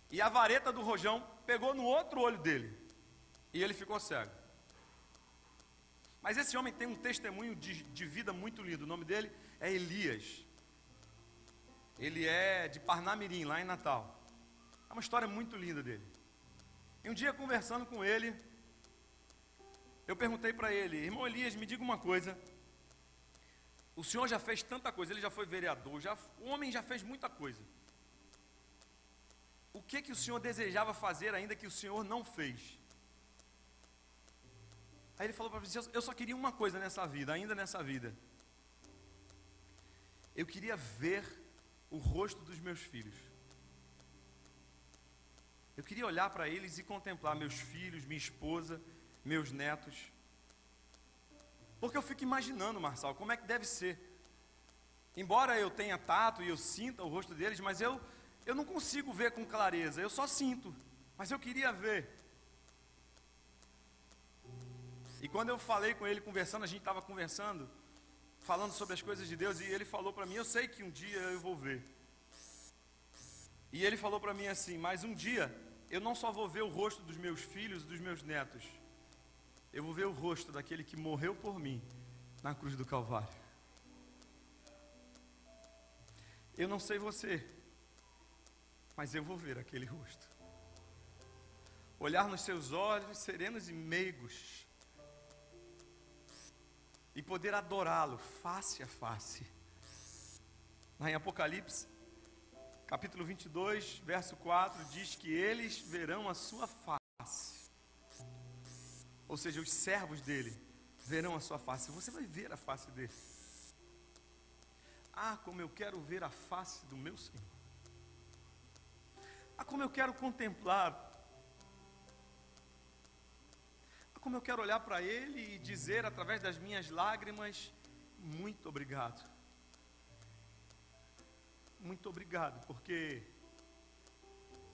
e a vareta do rojão pegou no outro olho dele e ele ficou cego. Mas esse homem tem um testemunho de vida muito lindo. O nome dele é Elias. Ele é de Parnamirim, lá em Natal. É uma história muito linda dele. E um dia, conversando com ele, eu perguntei para ele: irmão Elias, me diga uma coisa. O senhor já fez tanta coisa, ele já foi vereador, o homem já fez muita coisa. O que o senhor desejava fazer ainda que o senhor não fez? Aí ele falou para mim: eu só queria uma coisa nessa vida, ainda nessa vida. Eu queria ver o rosto dos meus filhos. Eu queria olhar para eles e contemplar meus filhos, minha esposa, meus netos. Porque eu fico imaginando, Marçal, como é que deve ser. Embora eu tenha tato e eu sinta o rosto deles, mas eu não consigo ver com clareza, eu só sinto. Mas eu queria ver. E quando eu falei com ele conversando, a gente estava conversando, falando sobre as coisas de Deus, e ele falou para mim, eu sei que um dia eu vou ver. E ele falou para mim assim, mas um dia eu não só vou ver o rosto dos meus filhos e dos meus netos, eu vou ver o rosto daquele que morreu por mim na cruz do Calvário. Eu não sei você, mas eu vou ver aquele rosto. Olhar nos seus olhos serenos e meigos e poder adorá-lo face a face. Lá em Apocalipse, capítulo 22, verso 4, diz que eles verão a sua face. Ou seja, os servos dele verão a sua face. Você vai ver a face dele. Ah, como eu quero ver a face do meu Senhor. Ah, como eu quero contemplar. Ah, como eu quero olhar para ele e dizer através das minhas lágrimas, muito obrigado. Muito obrigado, porque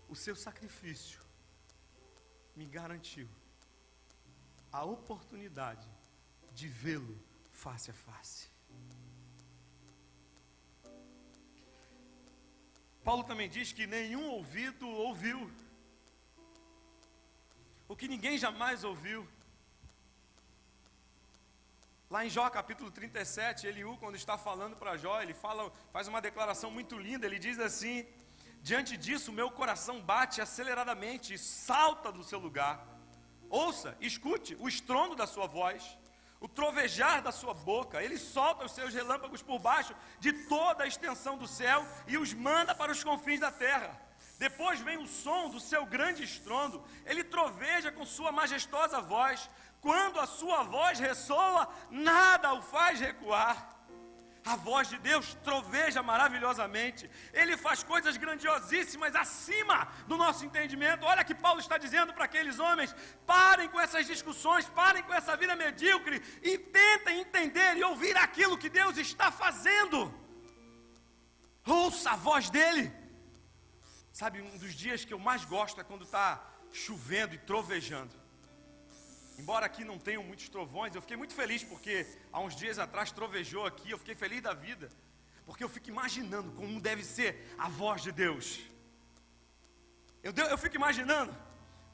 o seu sacrifício me garantiu a oportunidade de vê-lo face a face. Paulo também diz que nenhum ouvido ouviu o que ninguém jamais ouviu. Lá em Jó capítulo 37, Eliú, quando está falando para Jó, ele faz uma declaração muito linda, ele diz assim: diante disso meu coração bate aceleradamente e salta do seu lugar. Ouça, escute o estrondo da sua voz, o trovejar da sua boca. Ele solta os seus relâmpagos por baixo de toda a extensão do céu e os manda para os confins da terra. Depois vem o som do seu grande estrondo, ele troveja com sua majestosa voz. Quando a sua voz ressoa, nada o faz recuar. A voz de Deus troveja maravilhosamente. Ele faz coisas grandiosíssimas acima do nosso entendimento. Olha que Paulo está dizendo para aqueles homens: parem com essas discussões, parem com essa vida medíocre e tentem entender e ouvir aquilo que Deus está fazendo. Ouça a voz dele. Sabe, um dos dias que eu mais gosto é quando está chovendo e trovejando. Embora aqui não tenham muitos trovões, eu fiquei muito feliz porque há uns dias atrás trovejou aqui, eu fiquei feliz da vida, porque eu fico imaginando como deve ser a voz de Deus. Eu fico imaginando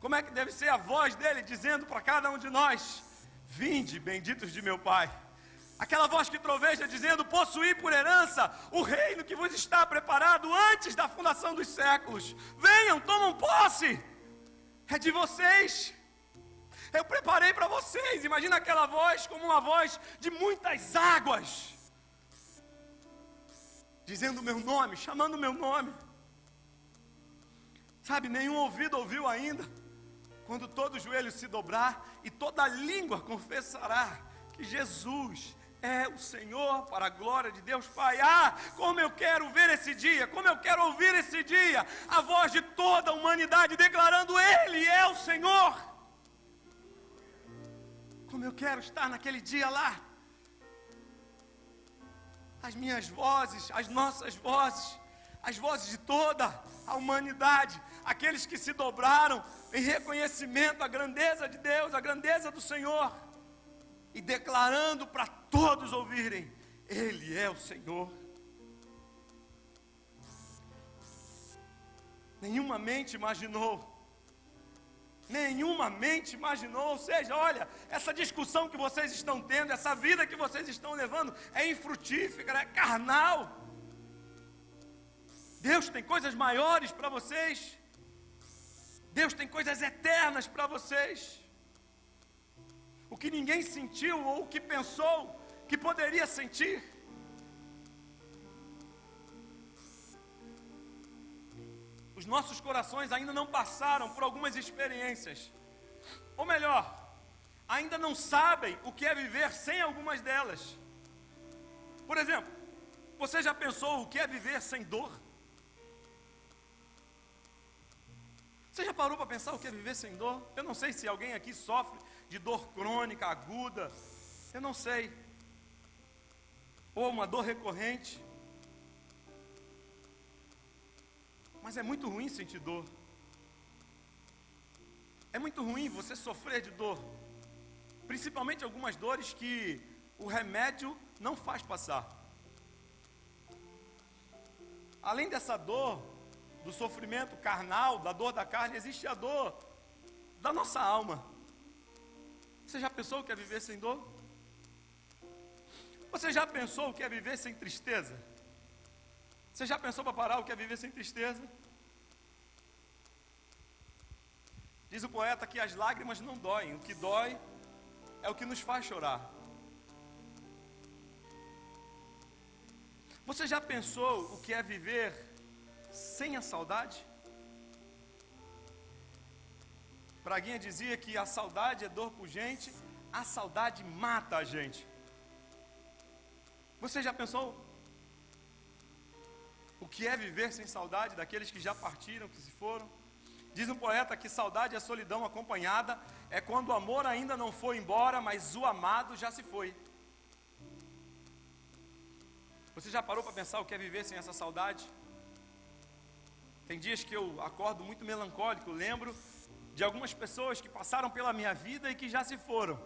como é que deve ser a voz dele dizendo para cada um de nós: vinde, benditos de meu Pai. Aquela voz que troveja dizendo: possuí por herança o reino que vos está preparado antes da fundação dos séculos. Venham, tomam posse, é de vocês. Eu preparei para vocês. Imagina aquela voz como uma voz de muitas águas, dizendo o meu nome, chamando o meu nome. Sabe, nenhum ouvido ouviu ainda, quando todo joelho se dobrar e toda língua confessará que Jesus é o Senhor, para a glória de Deus Pai. Ah, como eu quero ver esse dia, como eu quero ouvir esse dia, a voz de toda a humanidade declarando: Ele é o Senhor. Como eu quero estar naquele dia lá. As minhas vozes, as nossas vozes, as vozes de toda a humanidade, aqueles que se dobraram em reconhecimento à grandeza de Deus, à grandeza do Senhor, e declarando para todos ouvirem: Ele é o Senhor. Nenhuma mente imaginou, ou seja, olha, essa discussão que vocês estão tendo, essa vida que vocês estão levando é infrutífera, é carnal. Deus tem coisas maiores para vocês, Deus tem coisas eternas para vocês. O que ninguém sentiu ou o que pensou que poderia sentir. Os nossos corações ainda não passaram por algumas experiências, ou melhor, ainda não sabem o que é viver sem algumas delas. Por exemplo, você já pensou o que é viver sem dor? Você já parou para pensar o que é viver sem dor? Eu não sei se alguém aqui sofre de dor crônica, aguda, eu não sei, ou uma dor recorrente. Mas é muito ruim sentir dor. É muito ruim você sofrer de dor. Principalmente algumas dores que o remédio não faz passar. Além dessa dor, do sofrimento carnal, da dor da carne, existe a dor da nossa alma. Você já pensou o que é viver sem dor? Você já pensou o que é viver sem tristeza? Você já pensou para parar o que é viver sem tristeza? Diz o poeta que as lágrimas não doem, o que dói é o que nos faz chorar. Você já pensou o que é viver sem a saudade? Braguinha dizia que a saudade é dor pungente, a saudade mata a gente. Você já pensou o que é viver sem saudade daqueles que já partiram, que se foram? Diz um poeta que saudade é solidão acompanhada, é quando o amor ainda não foi embora, mas o amado já se foi. Você já parou para pensar o que é viver sem essa saudade? Tem dias que eu acordo muito melancólico, lembro de algumas pessoas que passaram pela minha vida e que já se foram.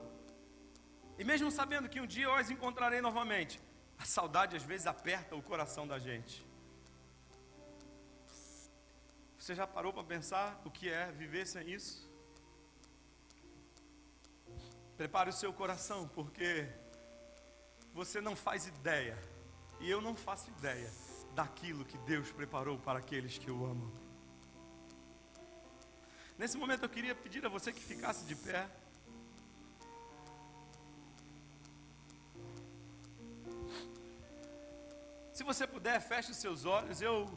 E mesmo sabendo que um dia eu as encontrarei novamente, a saudade às vezes aperta o coração da gente. Você já parou para pensar o que é viver sem isso? Prepare o seu coração, porque você não faz ideia, e eu não faço ideia, daquilo que Deus preparou para aqueles que o amam. Nesse momento eu queria pedir a você que ficasse de pé. Se você puder, feche os seus olhos. Eu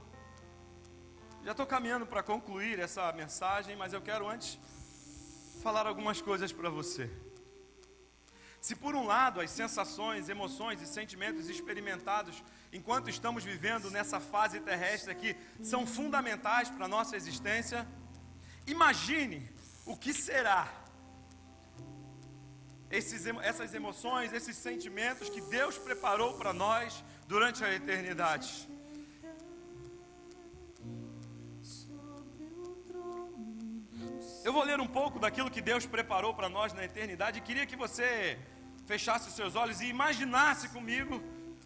já estou caminhando para concluir essa mensagem, mas eu quero antes falar algumas coisas para você. Se por um lado as sensações, emoções e sentimentos experimentados enquanto estamos vivendo nessa fase terrestre aqui são fundamentais para a nossa existência, imagine o que será essas emoções, esses sentimentos que Deus preparou para nós durante a eternidade. Eu vou ler um pouco daquilo que Deus preparou para nós na eternidade e queria que você fechasse os seus olhos e imaginasse comigo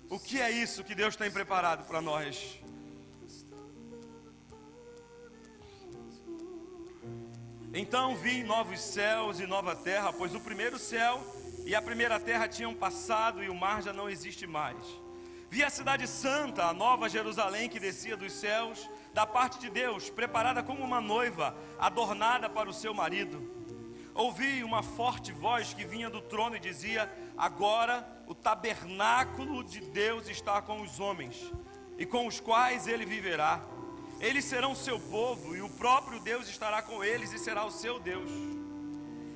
o que é isso que Deus tem preparado para nós. Então vi novos céus e nova terra, pois o primeiro céu e a primeira terra tinham passado e o mar já não existe mais. Vi a cidade santa, a nova Jerusalém que descia dos céus, da parte de Deus, preparada como uma noiva, adornada para o seu marido. Ouvi uma forte voz que vinha do trono e dizia: agora o tabernáculo de Deus está com os homens, e com os quais ele viverá. Eles serão seu povo, e o próprio Deus estará com eles e será o seu Deus.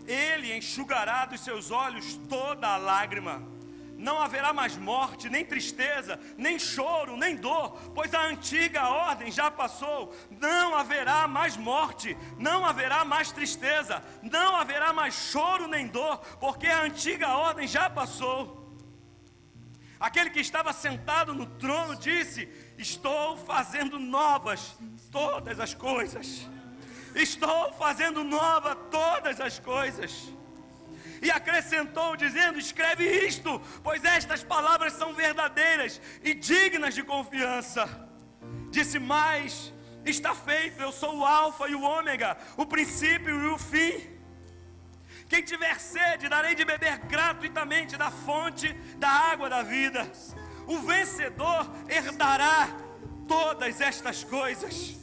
Ele enxugará dos seus olhos toda a lágrima. Não haverá mais morte, nem tristeza, nem choro, nem dor, pois a antiga ordem já passou. Não haverá mais morte, não haverá mais tristeza, não haverá mais choro nem dor, porque a antiga ordem já passou. Aquele que estava sentado no trono disse: estou fazendo novas todas as coisas. Estou fazendo nova todas as coisas. E acrescentou dizendo: escreve isto, pois estas palavras são verdadeiras e dignas de confiança. Disse mais: está feito, eu sou o alfa e o ômega, o princípio e o fim. Quem tiver sede, darei de beber gratuitamente da fonte da água da vida. O vencedor herdará todas estas coisas.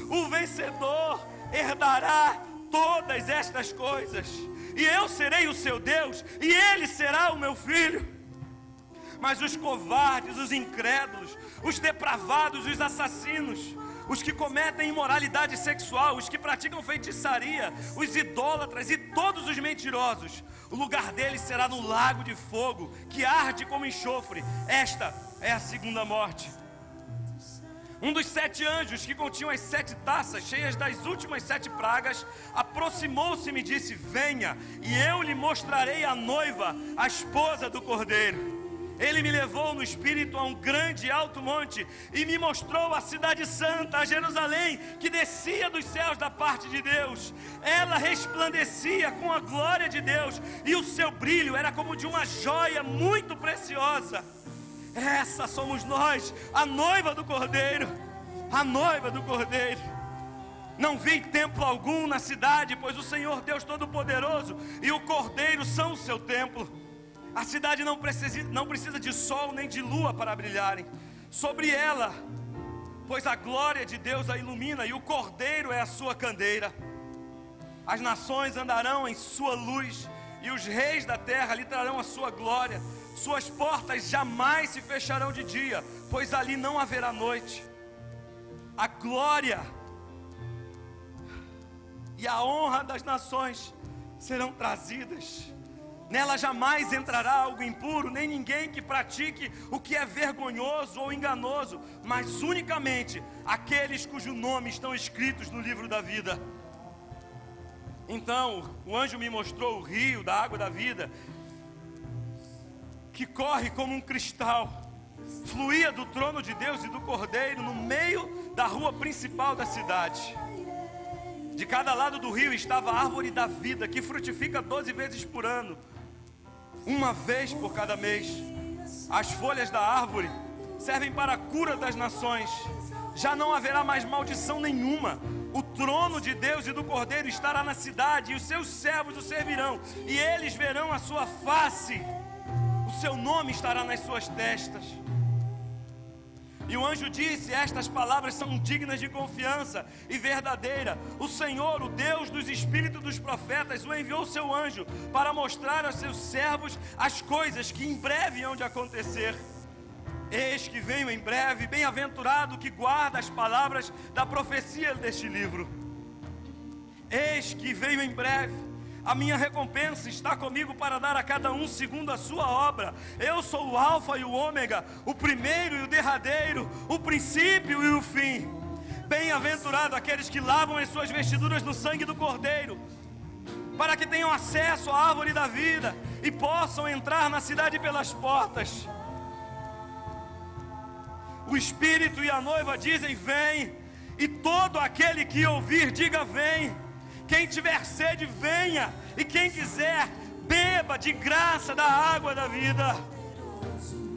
O vencedor herdará todas estas coisas. E eu serei o seu Deus, e ele será o meu filho. Mas os covardes, os incrédulos, os depravados, os assassinos, os que cometem imoralidade sexual, os que praticam feitiçaria, os idólatras e todos os mentirosos, o lugar deles será no lago de fogo, que arde como enxofre. Esta é a segunda morte. Um dos 7 anjos que continham as 7 taças cheias das últimas 7 pragas aproximou-se e me disse: venha, e eu lhe mostrarei a noiva, a esposa do Cordeiro. Ele me levou no Espírito a um grande e alto monte e me mostrou a cidade santa, a Jerusalém, que descia dos céus da parte de Deus. Ela resplandecia com a glória de Deus e o seu brilho era como de uma joia muito preciosa. Essa somos nós, a noiva do Cordeiro, a noiva do Cordeiro. Não vi templo algum na cidade, pois o Senhor Deus Todo-Poderoso e o Cordeiro são o seu templo. A cidade não precisa de sol nem de lua para brilharem sobre ela, pois a glória de Deus a ilumina e o Cordeiro é a sua candeira. As nações andarão em sua luz e os reis da terra lhe trarão a sua glória. Suas portas jamais se fecharão de dia, pois ali não haverá noite. A glória e a honra das nações serão trazidas. Nela jamais entrará algo impuro, nem ninguém que pratique o que é vergonhoso ou enganoso, mas unicamente aqueles cujo nome estão escritos no livro da vida. Então o anjo me mostrou o rio da água da vida, que corre como um cristal, fluía do trono de Deus e do Cordeiro no meio da rua principal da cidade. De cada lado do rio estava a árvore da vida, que frutifica 12 vezes por ano, uma vez por cada mês. As folhas da árvore servem para a cura das nações. Já não haverá mais maldição nenhuma. O trono de Deus e do Cordeiro estará na cidade, e os seus servos o servirão, e eles verão a sua face. O seu nome estará nas suas testas. E o anjo disse: estas palavras são dignas de confiança e verdadeira. O Senhor, o Deus dos espíritos dos profetas, o enviou seu anjo para mostrar aos seus servos as coisas que em breve hão de acontecer. Eis que venho em breve, bem-aventurado que guarda as palavras da profecia deste livro. Eis que venho em breve. A minha recompensa está comigo para dar a cada um segundo a sua obra. Eu sou o Alfa e o Ômega, o primeiro e o derradeiro, o princípio e o fim. Bem-aventurado aqueles que lavam as suas vestiduras no sangue do Cordeiro, para que tenham acesso à árvore da vida e possam entrar na cidade pelas portas. O Espírito e a noiva dizem: vem. E todo aquele que ouvir, diga: vem. Quem tiver sede, venha, e quem quiser, beba de graça da água da vida.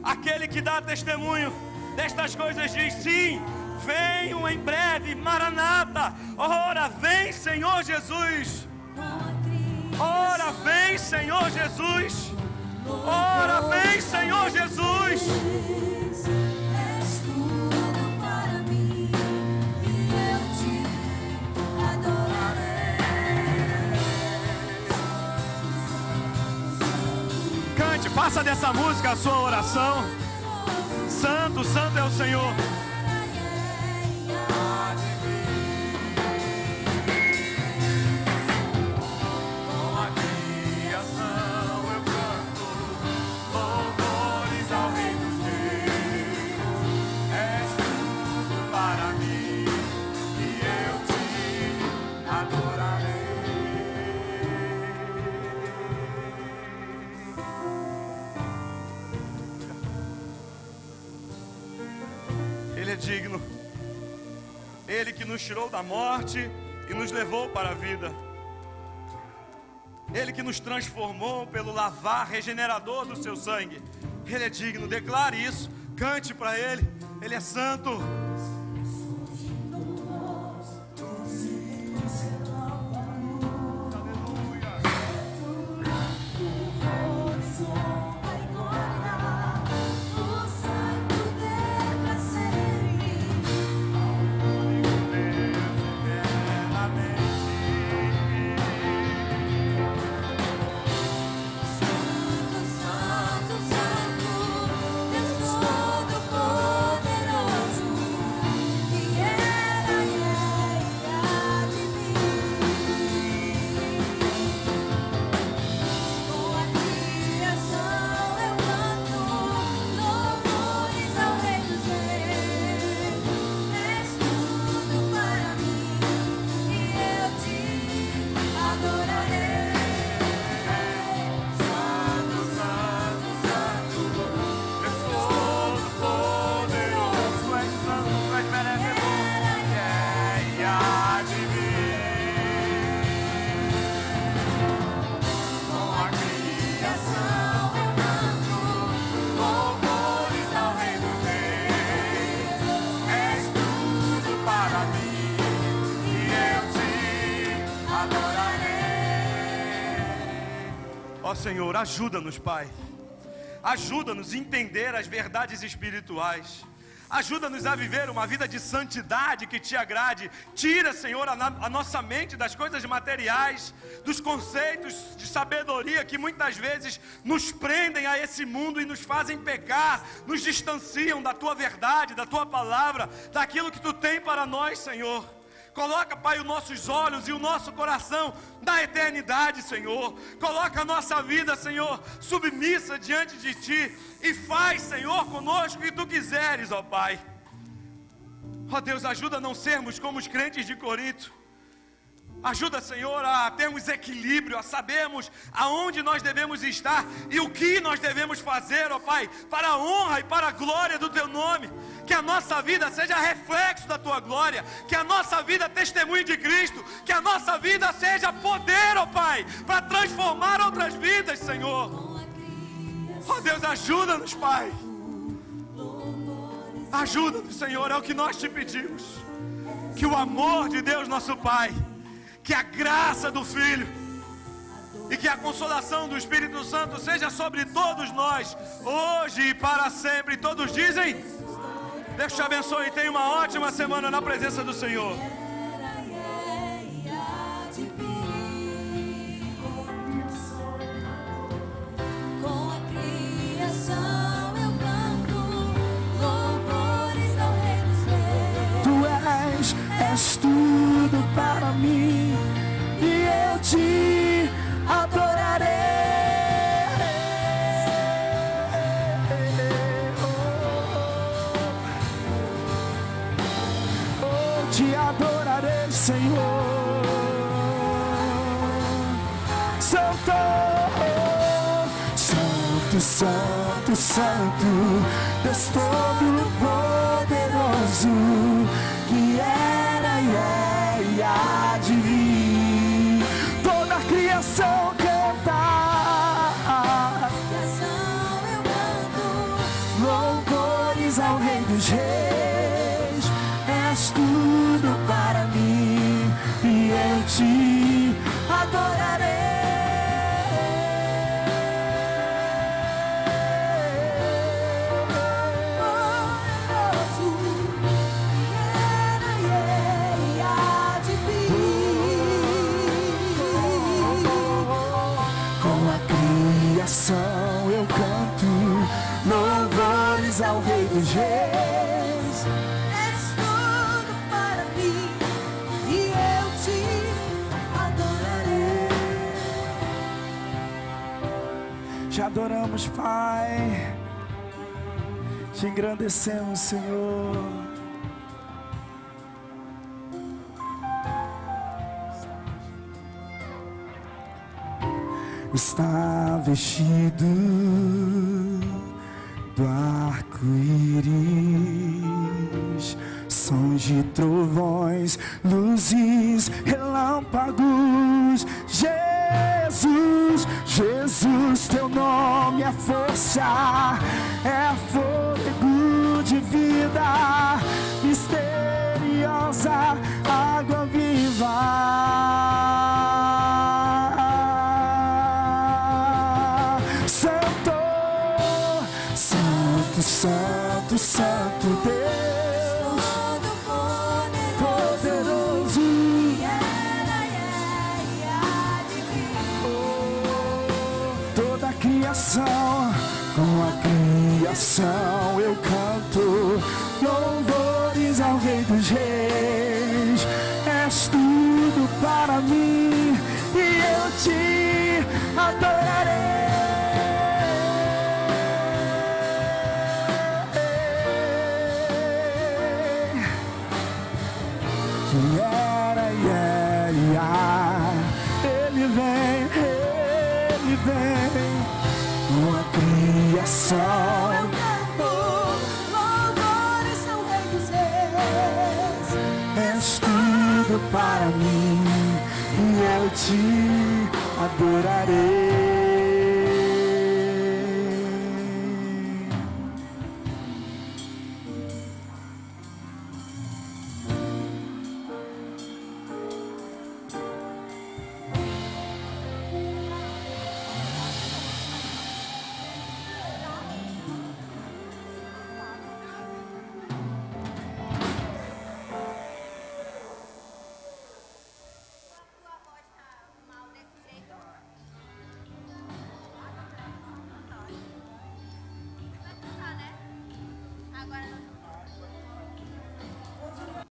Aquele que dá testemunho destas coisas diz: sim, venho em breve, Maranata. Ora vem, Senhor Jesus. Ora vem, Senhor Jesus. Ora vem, Senhor Jesus. Faça dessa música a sua oração. Santo, santo é o Senhor. Com a criação eu canto louvores ao Rei dos Reis. És tudo para mim e eu te adorarei. Ele é digno. Ele que nos tirou da morte e nos levou para a vida. Ele que nos transformou pelo lavar regenerador do seu sangue. Ele é digno. Declare isso. Cante para Ele. Ele é santo. Ó Senhor, ajuda-nos, Pai. Ajuda-nos a entender as verdades espirituais. Ajuda-nos a viver uma vida de santidade que te agrade. Tira, Senhor, a nossa mente das coisas materiais, dos conceitos de sabedoria que muitas vezes nos prendem a esse mundo e nos fazem pecar, nos distanciam da Tua verdade, da Tua palavra, daquilo que Tu tem para nós, Senhor. Coloca, Pai, os nossos olhos e o nosso coração na eternidade, Senhor. Coloca a nossa vida, Senhor, submissa diante de Ti. E faz, Senhor, conosco o que Tu quiseres, ó Pai. Ó Deus, ajuda a não sermos como os crentes de Corinto. Ajuda, Senhor, a termos equilíbrio, a sabermos aonde nós devemos estar e o que nós devemos fazer, ó Pai, para a honra e para a glória do Teu nome. Que a nossa vida seja reflexo da Tua glória, que a nossa vida testemunhe de Cristo, que a nossa vida seja poder, ó Pai, para transformar outras vidas, Senhor. Ó Deus, ajuda-nos, Pai. Ajuda-nos, Senhor, é o que nós te pedimos. Que o amor de Deus, nosso Pai, que a graça do Filho e que a consolação do Espírito Santo seja sobre todos nós, hoje e para sempre. Todos dizem: Deus te abençoe e tenha uma ótima semana na presença do Senhor. Com a criação eu canto louvores ao Rei dos Reis. Tu és tudo para mim e eu te adorarei. Te adorarei, Senhor. Santo, Santo, Santo, Santo, Deus Todo-Poderoso, que era e é e há de vir. Toda a criação cantar, Eu canto louvores ao Rei dos Reis. És tudo para mim e eu te adorarei. poderoso, que era e é e há de vir. Com a criação eu canto louvores ao Rei dos Reis. És tudo para mim e eu te adorarei. Te adoramos, Pai. Te engrandecemos, Senhor. Está vestido do arco-íris, sons de trovões, luzes, relâmpagos. Jesus, Jesus, teu nome é força, é fôlego de vida, misteriosa água viva. Santo, Santo, Santo, Santo Deus Todo-Poderoso, Que era e é e há de vir. toda a criação, com a criação eu canto louvores ao Rei dos Reis. És tudo para mim e eu te adorarei. Que era e é e há, Ele vem, Ele vem. Com a criação Eu canto louvores ao Rei dos Reis. és tudo para mim e eu te adorarei.